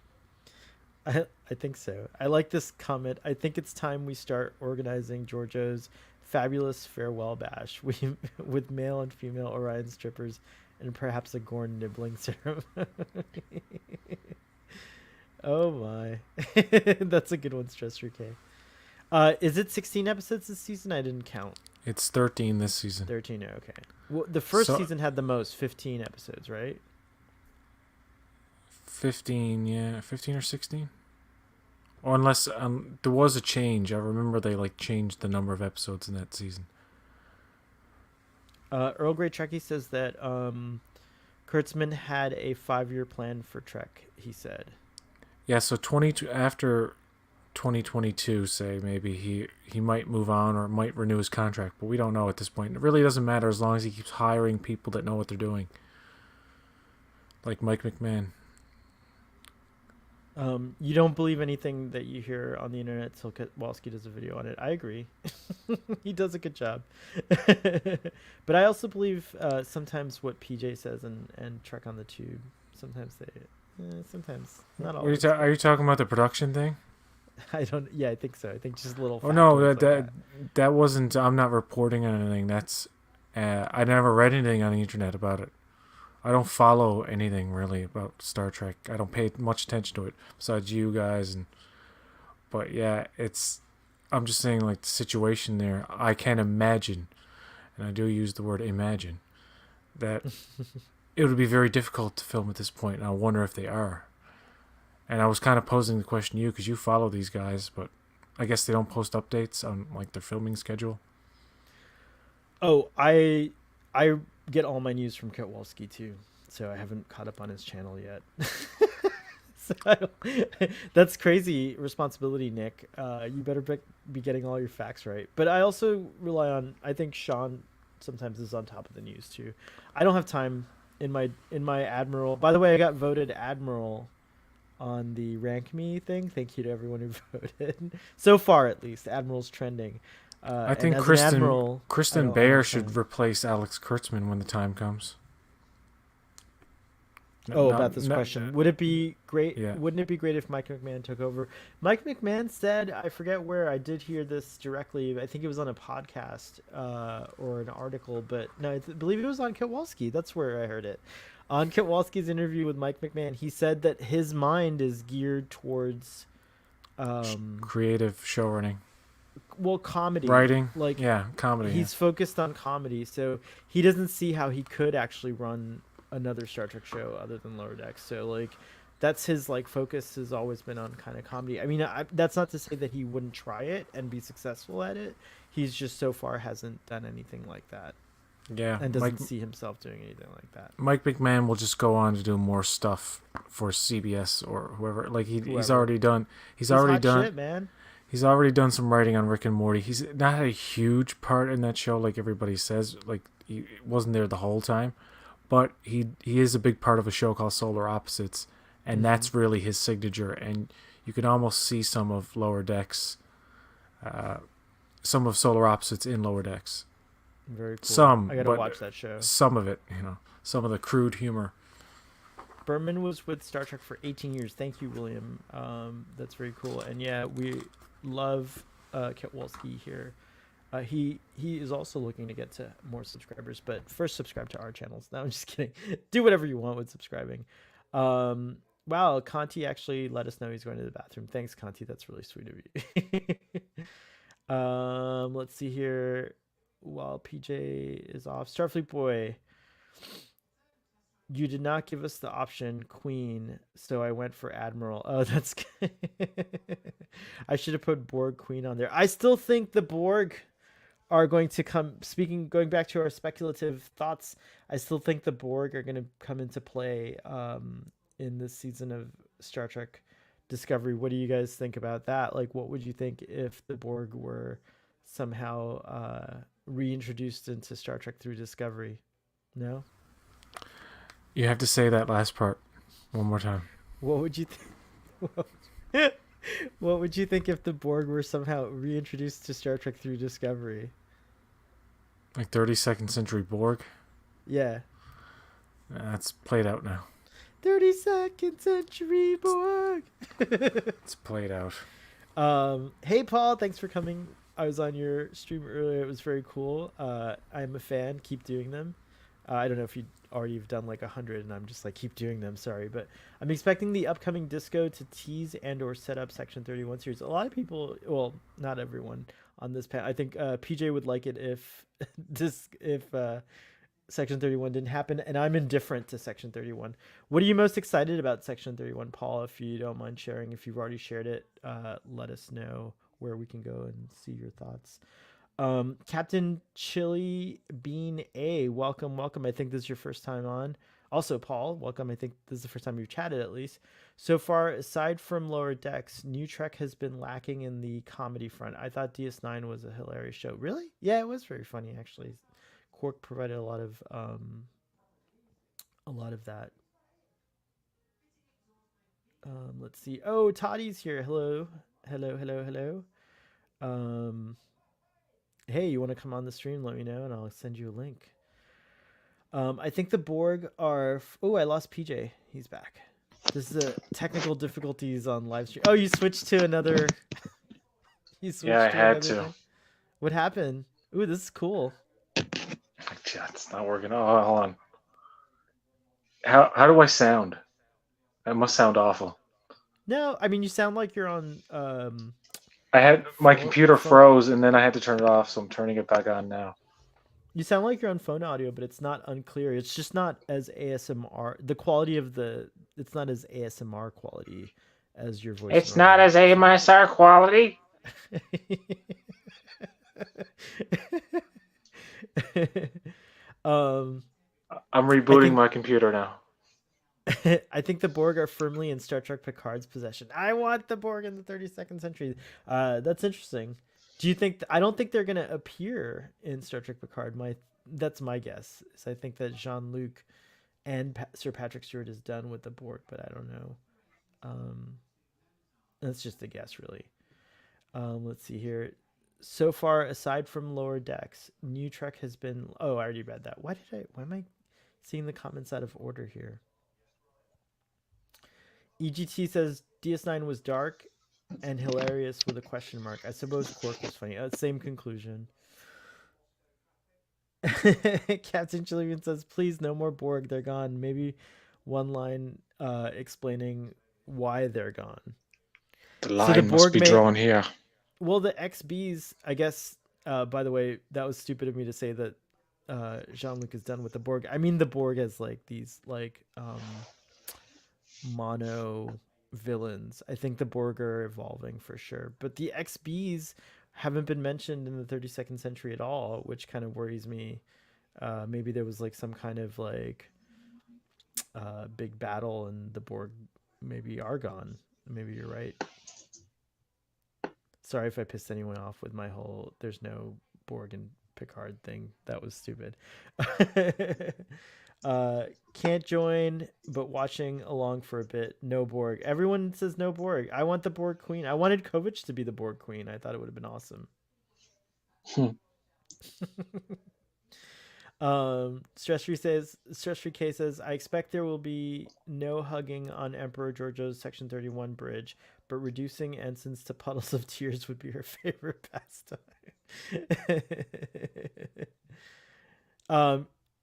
I think so. I like this comment. I think it's time we start organizing Georgiou's fabulous farewell bash with male and female Orion strippers and perhaps a Gorn nibbling ceremony. Oh my. That's a good one, Stress K. Is it 16 episodes this season? I didn't count. It's 13 this season. 13, okay. Well, the first So- season had the most, 15 episodes, right? 15, yeah, 15 or 16. Or unless there was a change. I remember they like changed the number of episodes in that season. Earl Grey Trekkie says that Kurtzman had a 5-year plan for Trek, he said. Yeah, so after 2022, say maybe he might move on or might renew his contract, but we don't know at this point. It really doesn't matter as long as he keeps hiring people that know what they're doing. Like Mike McMahon. You don't believe anything that you hear on the internet till Kowalski does a video on it. I agree. He does a good job. But I also believe sometimes what PJ says and Trek on the Tube. Sometimes sometimes not always. Are you talking about the production thing? I don't. Yeah, I think so. I think just little. Oh no, factoids like that wasn't. I'm not reporting on anything. That's. I never read anything on the internet about it. I don't follow anything really about Star Trek. I don't pay much attention to it besides you guys but yeah, I'm just saying like the situation there. I can imagine, and I do use the word imagine, that it would be very difficult to film at this point, and I wonder if they are. And I was kind of posing the question to you because you follow these guys, but I guess they don't post updates on like their filming schedule. Oh, I get all my news from Kowalski too, so I haven't caught up on his channel yet. So that's crazy responsibility, Nick. You better be getting all your facts right. But I also rely on. I think Sean sometimes is on top of the news too. I don't have time in my Admiral. By the way, I got voted Admiral on the Rank Me thing. Thank you to everyone who voted. So far, at least, Admiral's trending. I think Kristen Baer should replace Alex Kurtzman when the time comes. About this question. Would it be great? Yeah. Wouldn't it be great if Mike McMahon took over? Mike McMahon said, I forget where, I did hear this directly. I think it was on a podcast or an article, but no, I believe it was on Kowalski. That's where I heard it. On Kowalski's interview with Mike McMahon, he said that his mind is geared towards creative show running. Well, comedy. Writing. Like, yeah, comedy. He's focused on comedy, so he doesn't see how he could actually run another Star Trek show other than Lower Decks. So, like, that's his, like, focus has always been on kind of comedy. I mean, that's not to say that he wouldn't try it and be successful at it. He's just so far hasn't done anything like that. Yeah. And doesn't see himself doing anything like that. Mike McMahon will just go on to do more stuff for CBS or whoever. Like, he's already done. He's already done. Shit, man. He's already done some writing on Rick and Morty. He's not a huge part in that show, like everybody says. Like, he wasn't there the whole time, but he is a big part of a show called Solar Opposites, and that's really his signature. And you can almost see some of Lower Decks, some of Solar Opposites in Lower Decks. Very cool. I gotta watch that show. Some of it, some of the crude humor. Berman was with Star Trek for 18 years. Thank you, William. That's very cool. And yeah, we love Kowalski here. He is also looking to get to more subscribers, but first subscribe to our channels. No, I'm just kidding. Do whatever you want with subscribing. Wow, Conti actually let us know he's going to the bathroom. Thanks, Conti. That's really sweet of you. Let's see here. While PJ is off, Starfleet Boy, you did not give us the option Queen, so I went for Admiral. Oh, that's good. I should have put Borg Queen on there. I still think the Borg are going to come. Going back to our speculative thoughts, I still think the Borg are going to come into play in this season of Star Trek Discovery. What do you guys think about that? Like, what would you think if the Borg were somehow reintroduced into Star Trek through Discovery. No. You have to say that last part one more time. What would you think? What would you think if the Borg were somehow reintroduced to Star Trek through Discovery? Like 32nd century Borg. Yeah. That's played out now. 32nd century Borg. It's played out. Hey Paul, thanks for coming. I was on your stream earlier. It was very cool. I'm a fan. Keep doing them. I don't know if you already have done like 100, and I'm just like keep doing them. Sorry, but I'm expecting the upcoming disco to tease and or set up Section 31 series. A lot of people, well, not everyone on this panel. I think PJ would like it if Section 31 didn't happen, and I'm indifferent to Section 31. What are you most excited about Section 31, Paul? If you don't mind sharing, if you've already shared it, let us know where we can go and see your thoughts. Captain Chili Bean A, welcome. I think this is your first time on. Also, Paul, welcome. I think this is the first time you've chatted, at least. So far, aside from Lower Decks, New Trek has been lacking in the comedy front. I thought DS9 was a hilarious show. Really? Yeah, it was very funny, actually. Quark provided a lot of that. Let's see. Oh, Toddy's here. Hello. Hey, you want to come on the stream? Let me know, and I'll send you a link. I think the Borg are. Oh, I lost PJ. He's back. This is a technical difficulties on live stream. Oh, you switched to another. Yeah, I had to. Thing? What happened? Ooh, this is cool. Yeah, it's not working. Oh, hold on. How do I sound? That must sound awful. No, I mean you sound like you're on. I had my computer froze, and then I had to turn it off, so I'm turning it back on now. You sound like you're on phone audio, but it's not unclear. It's just not as ASMR. The quality of it's not as ASMR quality as your voice. It's not as ASMR quality. I'm rebooting my computer now. I think the Borg are firmly in Star Trek Picard's possession. I want the Borg in the 32nd century. That's interesting. Do you think? I don't think they're going to appear in Star Trek Picard. That's my guess. Is I think that Jean-Luc and Sir Patrick Stewart is done with the Borg, but I don't know. That's just a guess, really. Let's see here. So far, aside from Lower Decks, New Trek has been. Oh, I already read that. Why am I seeing the comments out of order here? EGT says DS9 was dark and hilarious with a question mark. I suppose Quark was funny. Same conclusion. Captain Chilian says, please, no more Borg. They're gone. Maybe one line explaining why they're gone. The line must be drawn here. Well, the XBs, I guess, by the way, that was stupid of me to say that Jean-Luc is done with the Borg. I mean, the Borg has like these like mono villains. I think the Borg are evolving for sure, but the XBs haven't been mentioned in the 32nd century at all, which kind of worries me. Maybe there was like some kind of like big battle and the Borg maybe are gone. Maybe you're right. Sorry if I pissed anyone off with my whole there's no Borg and Picard thing. That was stupid. Can't join, but watching along for a bit. No Borg. Everyone says no Borg. I want the Borg Queen. I wanted Kovic to be the Borg Queen. I thought it would have been awesome. Stress-free K says, I expect there will be no hugging on Emperor Georgiou's Section 31 bridge, but reducing ensigns to puddles of tears would be her favorite pastime.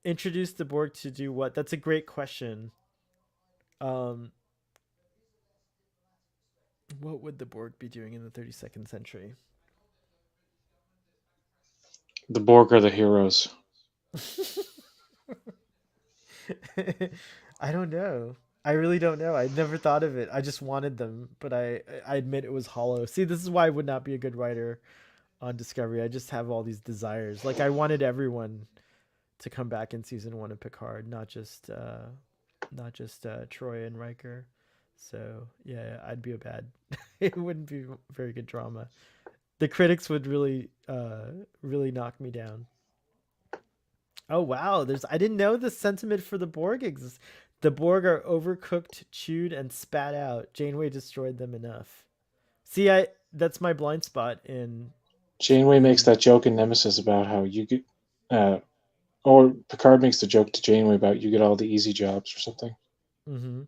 Introduce the Borg to do what? That's a great question. What would the Borg be doing in the 32nd century? The Borg are the heroes. I don't know. I really don't know. I never thought of it. I just wanted them, but I admit it was hollow. See, this is why I would not be a good writer on Discovery. I just have all these desires. Like I wanted everyone to come back in season 1 of Picard, not just Troy and Riker. So yeah, I'd be a bad. It wouldn't be very good drama. The critics would really knock me down. Oh wow, there's I didn't know the sentiment for the Borg exists. The Borg are overcooked, chewed, and spat out. Janeway destroyed them enough. See, I that's my blind spot Janeway makes in that joke in Nemesis about how you get, uh, or Picard makes the joke to Janeway about you get all the easy jobs or something, mm-hmm.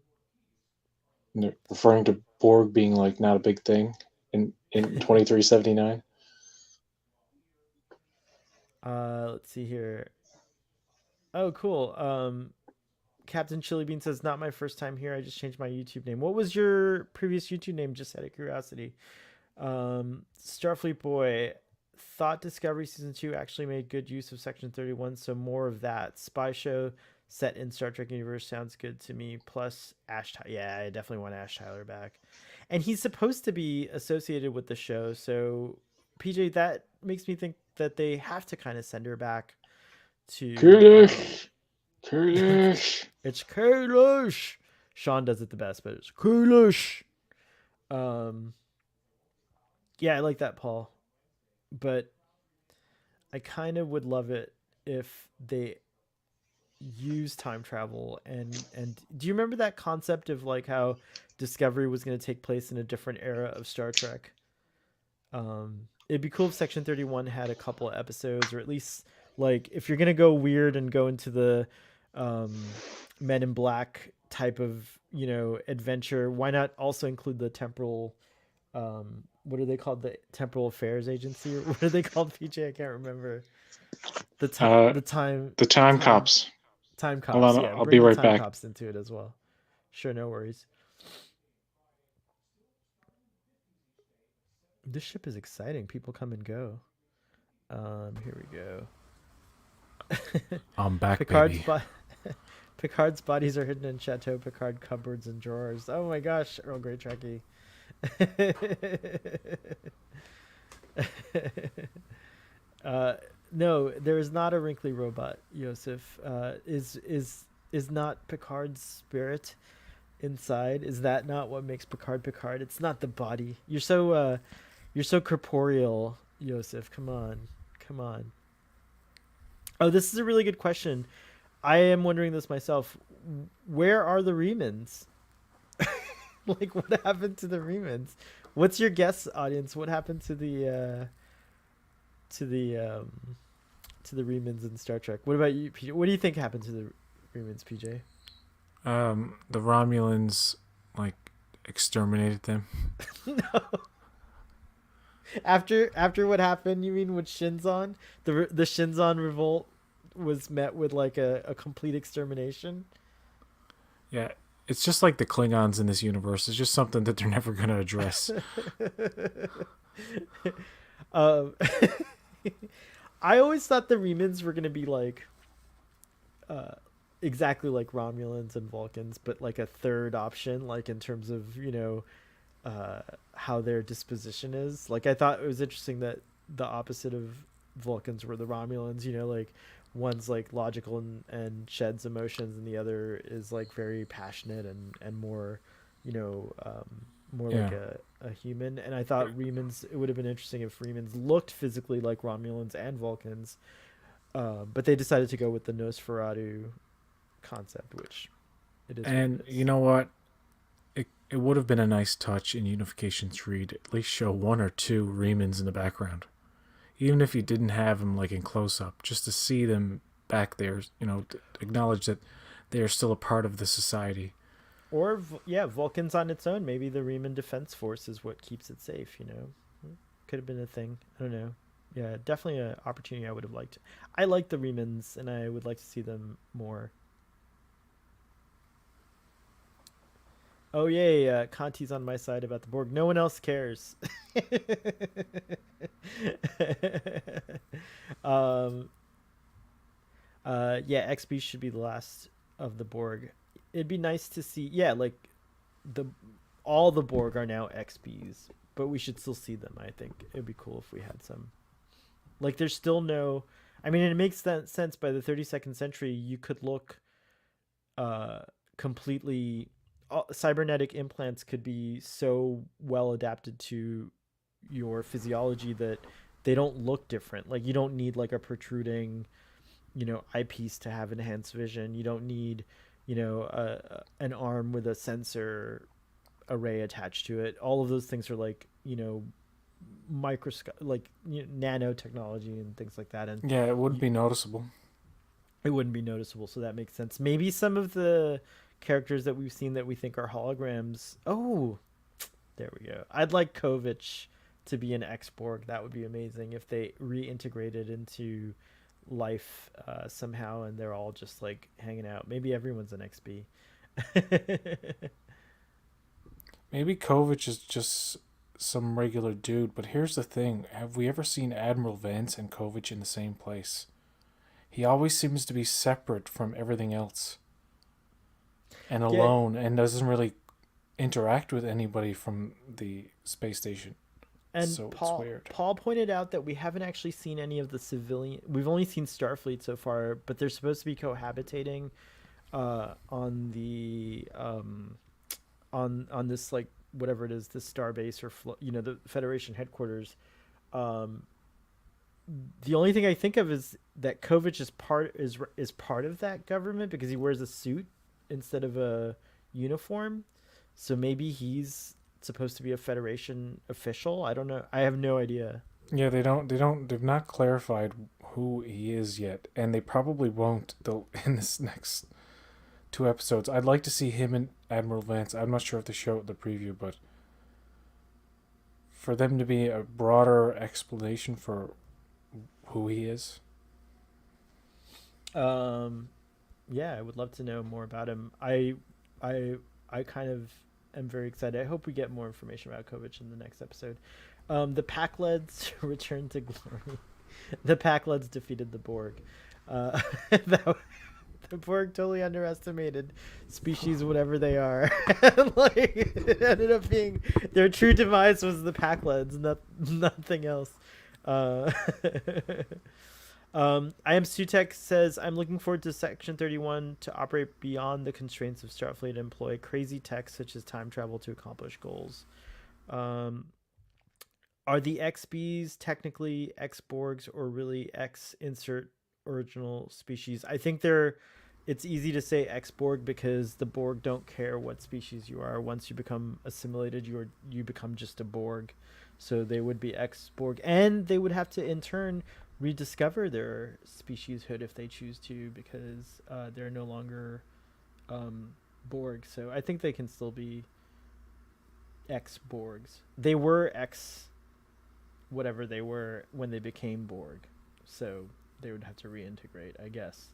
and they're referring to Borg being like not a big thing in 2379. Let's see here. Oh, cool. Captain Chili Bean says, "Not my first time here. I just changed my YouTube name. What was your previous YouTube name? Just out of curiosity." Starfleet Boy thought Discovery season 2 actually made good use of Section 31, so more of that. Spy show set in Star Trek universe sounds good to me. Plus Ash Tyler. Yeah, I definitely want Ash Tyler back. And he's supposed to be associated with the show, so PJ, that makes me think that they have to kind of send her back to Kalish, Kalish. it's Kalish. Sean does it the best, but it's Kalish. Um yeah, I like that, Paul. But I kind of would love it if they use time travel and do you remember that concept of like how Discovery was going to take place in a different era of Star Trek? It'd be cool if Section 31 had a couple of episodes, or at least like if you're going to go weird and go into the Men in Black type of, adventure, why not also include the temporal what are they called, the temporal affairs agency, or what are they called, PJ? I can't remember. the time Uh, the time the time time cops. time Hold cops, on, yeah, I'll be bring the right time back. cops into it as well. Sure, no worries. This ship is exciting. People come and go. Here we go. I'm back, Picard's baby. bo- Picard's bodies are hidden in Chateau Picard cupboards and drawers. Oh my gosh, Earl Grey Trekkie. uh, no, there is not a wrinkly robot. Yosef is not Picard's spirit inside. Is that not what makes Picard Picard? It's not the body. You're so corporeal, Yosef. Come on, come on. Oh, this is a really good question. I am wondering this myself. Where are the remans? Like, what happened to the remans? What's your guess, audience? What happened to the to the remans in Star Trek? What about you, PJ? What do you think happened to the remans, PJ? The Romulans like exterminated them. No. After what happened, you mean with Shinzon? The Shinzon revolt was met with like a complete extermination. Yeah, it's just like the Klingons in this universe. It's just something that they're never gonna address. um, I always thought the remans were gonna be like uh, exactly like Romulans and Vulcans, but like a third option, like in terms of uh, how their disposition is. Like I thought it was interesting that the opposite of Vulcans were the Romulans. Like one's like logical and sheds emotions, and the other is like very passionate and more, more like Yeah, a human. And I thought Remans. It would have been interesting if Remans looked physically like Romulans and Vulcans, but they decided to go with the Nosferatu concept, which it is what and it you is. know what? It would have been a nice touch in Unification 3 to at least show one or two Remans in the background. Even if you didn't have them like in close up, just to see them back there, to acknowledge that they are still a part of the society. Or yeah, Vulcans on its own. Maybe the Riemann Defense Force is what keeps it safe. Could have been a thing. I don't know. Yeah, definitely an opportunity I would have liked. I like the Riemanns, and I would like to see them more. Oh yay, Conti's on my side about the Borg. No one else cares. um, yeah, XB should be the last of the Borg. It'd be nice to see. Yeah, like the all the Borg are now XBs, but we should still see them. I think it'd be cool if we had some. Like, there's still no. I mean, it makes that sense. By the 32nd century, you could look uh completely. Cybernetic implants could be so well adapted to your physiology that they don't look different. Like, you don't need like a protruding eyepiece to have enhanced vision. You don't need, an arm with a sensor array attached to it. All of those things are like, microscope, like nanotechnology and things like that. And Yeah, it would y- be noticeable. it wouldn't be noticeable, so that makes sense. Maybe some of the characters that we've seen that we think are holograms. Oh, there we go. I'd like Kovic to be an X-Borg. That would be amazing if they reintegrated into life somehow, and they're all just like hanging out. Maybe everyone's an XB. Maybe Kovic is just some regular dude, but here's the thing. Have we ever seen Admiral Vance and Kovic in the same place? He always seems to be separate from everything else and Yeah, alone and doesn't really interact with anybody from the space station. and So it's Paul weird. Paul pointed out that we haven't actually seen any of the civilian. We've only seen Starfleet so far, but they're supposed to be cohabitating on the on this, like, whatever it is, this starbase or the Federation headquarters. Um, the only thing I think of is that Kovic is part of that government because he wears a suit instead of a uniform. So maybe he's supposed to be a Federation official. I don't know. I have no idea. Yeah, they've not clarified who he is yet, and they probably won't in this next two episodes. I'd like to see him and Admiral Vance. I'm not sure if they show it in the preview, but for them to be a broader explanation for who he is. Um, yeah, I would love to know more about him. I, I kind of am very excited. I hope we get more information about Kovic in the next episode. The Packleds returned to glory. The Packleds defeated the Borg. That, the Borg totally underestimated species, whatever they are. And, like, it ended up being their true demise was the Packleds, nothing else. Uh, I am Sutek says, I'm looking forward to Section 31 to operate beyond the constraints of Starfleet and employ crazy tech such as time travel to accomplish goals. Um, are the XBs technically X Borgs or really X insert original species? I think it's easy to say X Borg because the Borg don't care what species you are. Once you become assimilated, you become just a Borg. So they would be X Borg, and they would have to in turn rediscover their specieshood if they choose to, because they're no longer Borg. So I think they can still be X Borgs. They were X whatever they were when they became Borg. So they would have to reintegrate, I guess.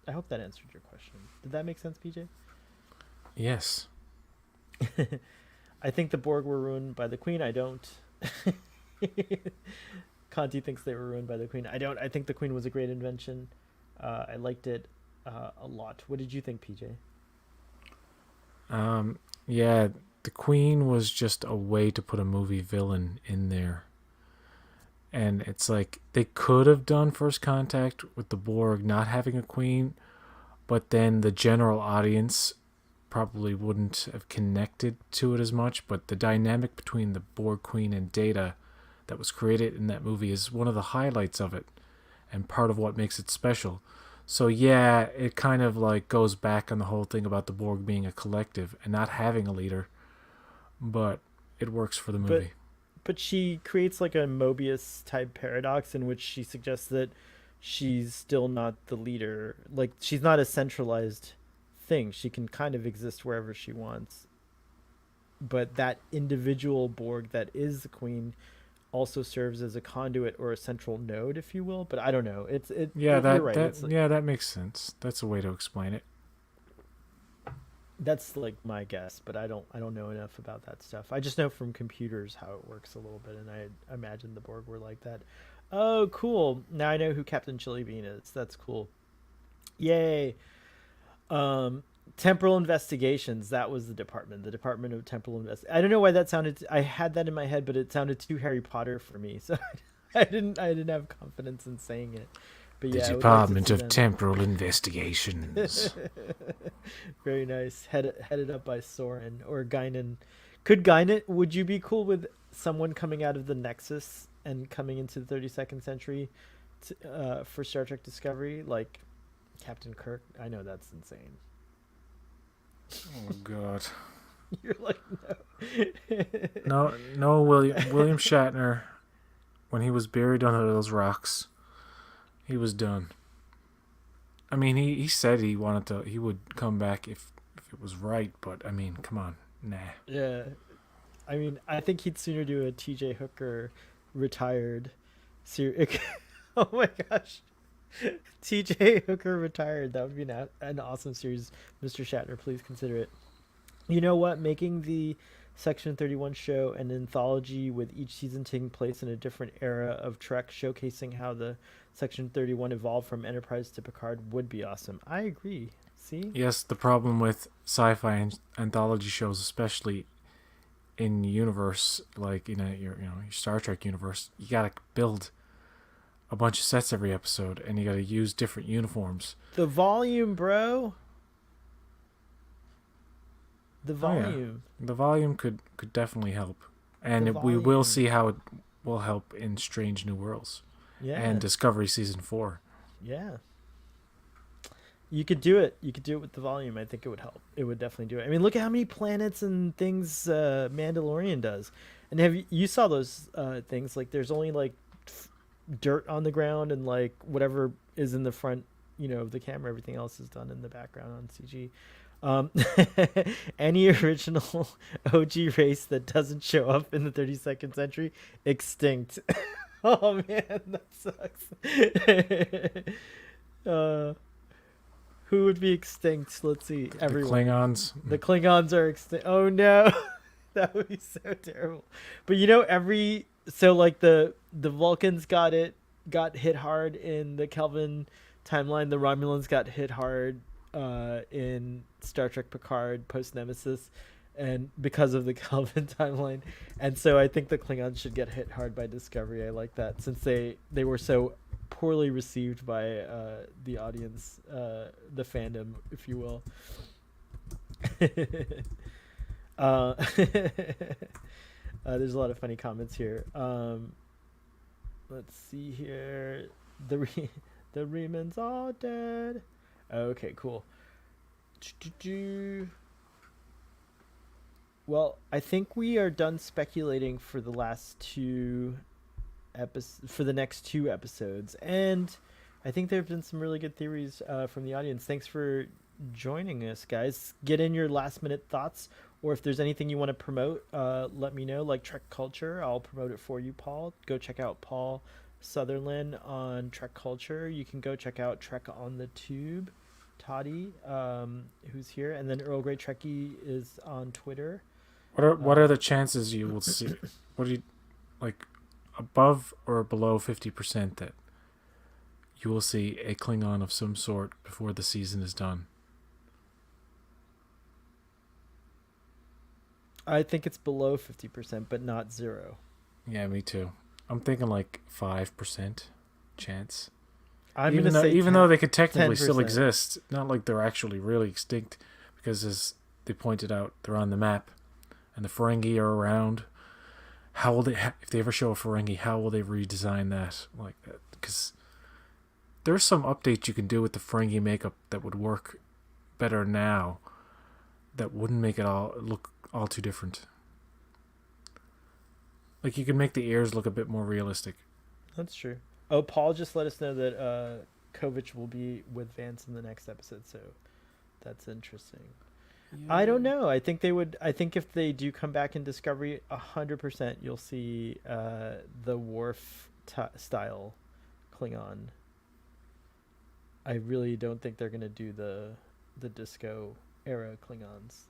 I hope that answered your question. Did that make sense, PJ? Yes. I think the Borg were ruined by the Queen. I don't. Conti thinks they were ruined by the Queen. I don't. I think the Queen was a great invention. I liked it a lot. What did you think, PJ? Yeah, the Queen was just a way to put a movie villain in there. And it's like they could have done First Contact with the Borg not having a queen, but then the general audience probably wouldn't have connected to it as much. But the dynamic between the Borg Queen and Data that was created in that movie is one of the highlights of it and part of what makes it special. So yeah, it kind of like goes back on the whole thing about the Borg being a collective and not having a leader, but it works for the But movie. but she creates like a Mobius type paradox in which she suggests that she's still not the leader. Like, she's not a centralized thing. She can kind of exist wherever she wants. But that individual Borg that is the Queen also serves as a conduit or a central node, if you will. But I don't know. Yeah, You're that right. that It's like, yeah, that makes sense. That's a way to explain it. that's like my guess, but I don't know enough about that stuff. I just know from computers how it works a little bit, and I imagine the Borg were like that. Oh, cool. Now I know who Captain Chilibean is. That's cool. Yay. Um, Temporal Investigations. That was the department. The Department of Temporal Invest. I don't know why that sounded. I had that in my head, but it sounded too Harry Potter for me, so I didn't have confidence in saying it. But The yeah, I would like to Department see of them. Temporal Investigations. Very nice. Headed up by Soren or Guinan. Could Guinan? Would you be cool with someone coming out of the Nexus and coming into the 32nd century? for Star Trek Discovery, like Captain Kirk. I know that's insane. Oh God. You're like, No, no, William Shatner, when he was buried under those rocks, he was done. I mean, he said he would come back if it was right, but I mean, come on, nah. Yeah, I mean, I think he'd sooner do a T.J. Hooker retired series. Oh my gosh, T.J. Hooker retired. That would be an awesome series. Mr. Shatner, please consider it. You know what? Making the Section 31 show an anthology with each season taking place in a different era of Trek, showcasing how the Section 31 evolved from Enterprise to Picard would be awesome. I agree. See? Yes, the problem with sci-fi anthology shows, especially in universe like your Star Trek universe, you gotta build a bunch of sets every episode, and you gotta use different uniforms. The volume, bro. The volume. Oh, yeah. The volume could definitely help, and we will see how it will help in Strange New Worlds. Yeah. And Discovery Season 4. Yeah. You could do it. You could do it with the volume. I think it would help. It would definitely do it. I mean, look at how many planets and things Mandalorian does. And you saw those things? Like, there's only like dirt on the ground and like whatever is in the front, of the camera. Everything else is done in the background on CG. Any original OG race that doesn't show up in the 32nd century, extinct. Oh man, that sucks. Who would be extinct? Let's see. Everyone. The Klingons. The Klingons are extinct. Oh no, that would be so terrible. But so like the Vulcans got hit hard in the Kelvin timeline. The Romulans got hit hard in Star Trek Picard post Nemesis, and because of the Kelvin timeline. And so I think the Klingons should get hit hard by Discovery. I like that, since they were so poorly received by the audience, the fandom, if you will. There's a lot of funny comments here. Let's see here. The Remans are dead. Okay, cool. Well, I think we are done speculating for the next two episodes, and I think there have been some really good theories from the audience. Thanks for joining us, guys. Get in your last minute thoughts, or if there's anything you want to promote, let me know. Like Trek Culture, I'll promote it for you, Paul. Go check out Paul Sutherland on Trek Culture. You can go check out Trek on the Tube, Toddy, who's here, and then Earl Grey Trekkie is on Twitter. What are the chances you will see? What do you like, above or below 50% that you will see a Klingon of some sort before the season is done? I think it's below 50%, but not 0. Yeah, me too. I'm thinking like 5% chance. Even though they could technically 10%. still exist, not like they're actually really extinct, because as they pointed out, they're on the map, and the Ferengi are around. How will if they ever show a Ferengi, how will they redesign that like that? Because there's some updates you can do with the Ferengi makeup that would work better now, that wouldn't make it all look all too different. Like, you can make the ears look a bit more realistic. That's true. Oh, Paul just let us know that Kovic will be with Vance in the next episode, so that's interesting. Yeah. I don't know. I think if they do come back in Discovery, 100% you'll see the Worf style Klingon. I really don't think they're going to do the disco era Klingons.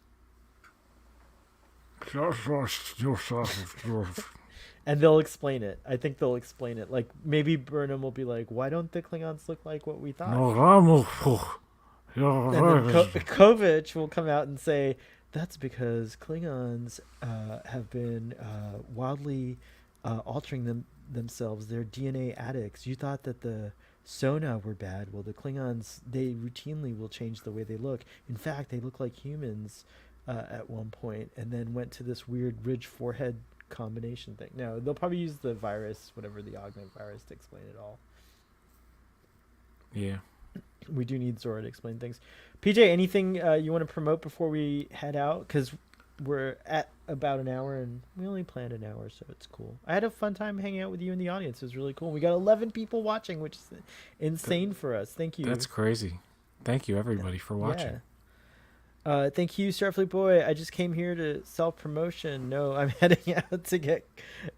And they'll explain it. I think they'll explain it. Like, maybe Burnham will be like, why don't the Klingons look like what we thought? And then Kovic will come out and say, that's because Klingons have been wildly altering themselves. They're DNA addicts. You thought that the Sona were bad. Well, the Klingons, they routinely will change the way they look. In fact, they look like humans at one point, and then went to this weird ridge forehead combination thing. No, they'll probably use the virus, whatever, the augment virus, to explain it all. Yeah. We do need Zora to explain things. PJ, anything you want to promote before we head out? Because we're at about an hour and we only planned an hour, so it's cool. I had a fun time hanging out with you in the audience. It was really cool. We got 11 people watching, which is insane for us. Thank you. That's crazy. Thank you, everybody, for watching. Yeah. Thank you, Starfleet Boy. I just came here to self promotion. No, I'm heading out to get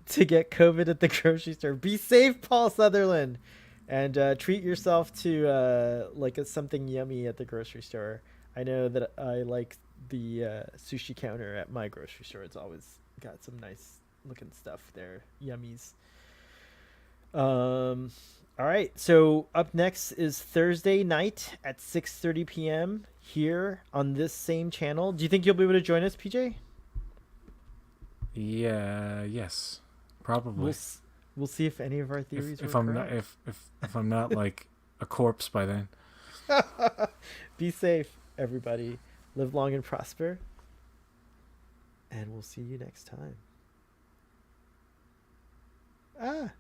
COVID at the grocery store. Be safe, Paul Sutherland, and treat yourself to something yummy at the grocery store. I know that I like the sushi counter at my grocery store. It's always got some nice looking stuff there. Yummies. All right. So up next is Thursday night at 6:30 p.m. here on this same channel. Do you think you'll be able to join us, PJ? Yeah. Yes. Probably. We'll see if any of our theories if were I'm correct. not if I'm not like a corpse by then. Be safe, everybody. Live long and prosper. And we'll see you next time.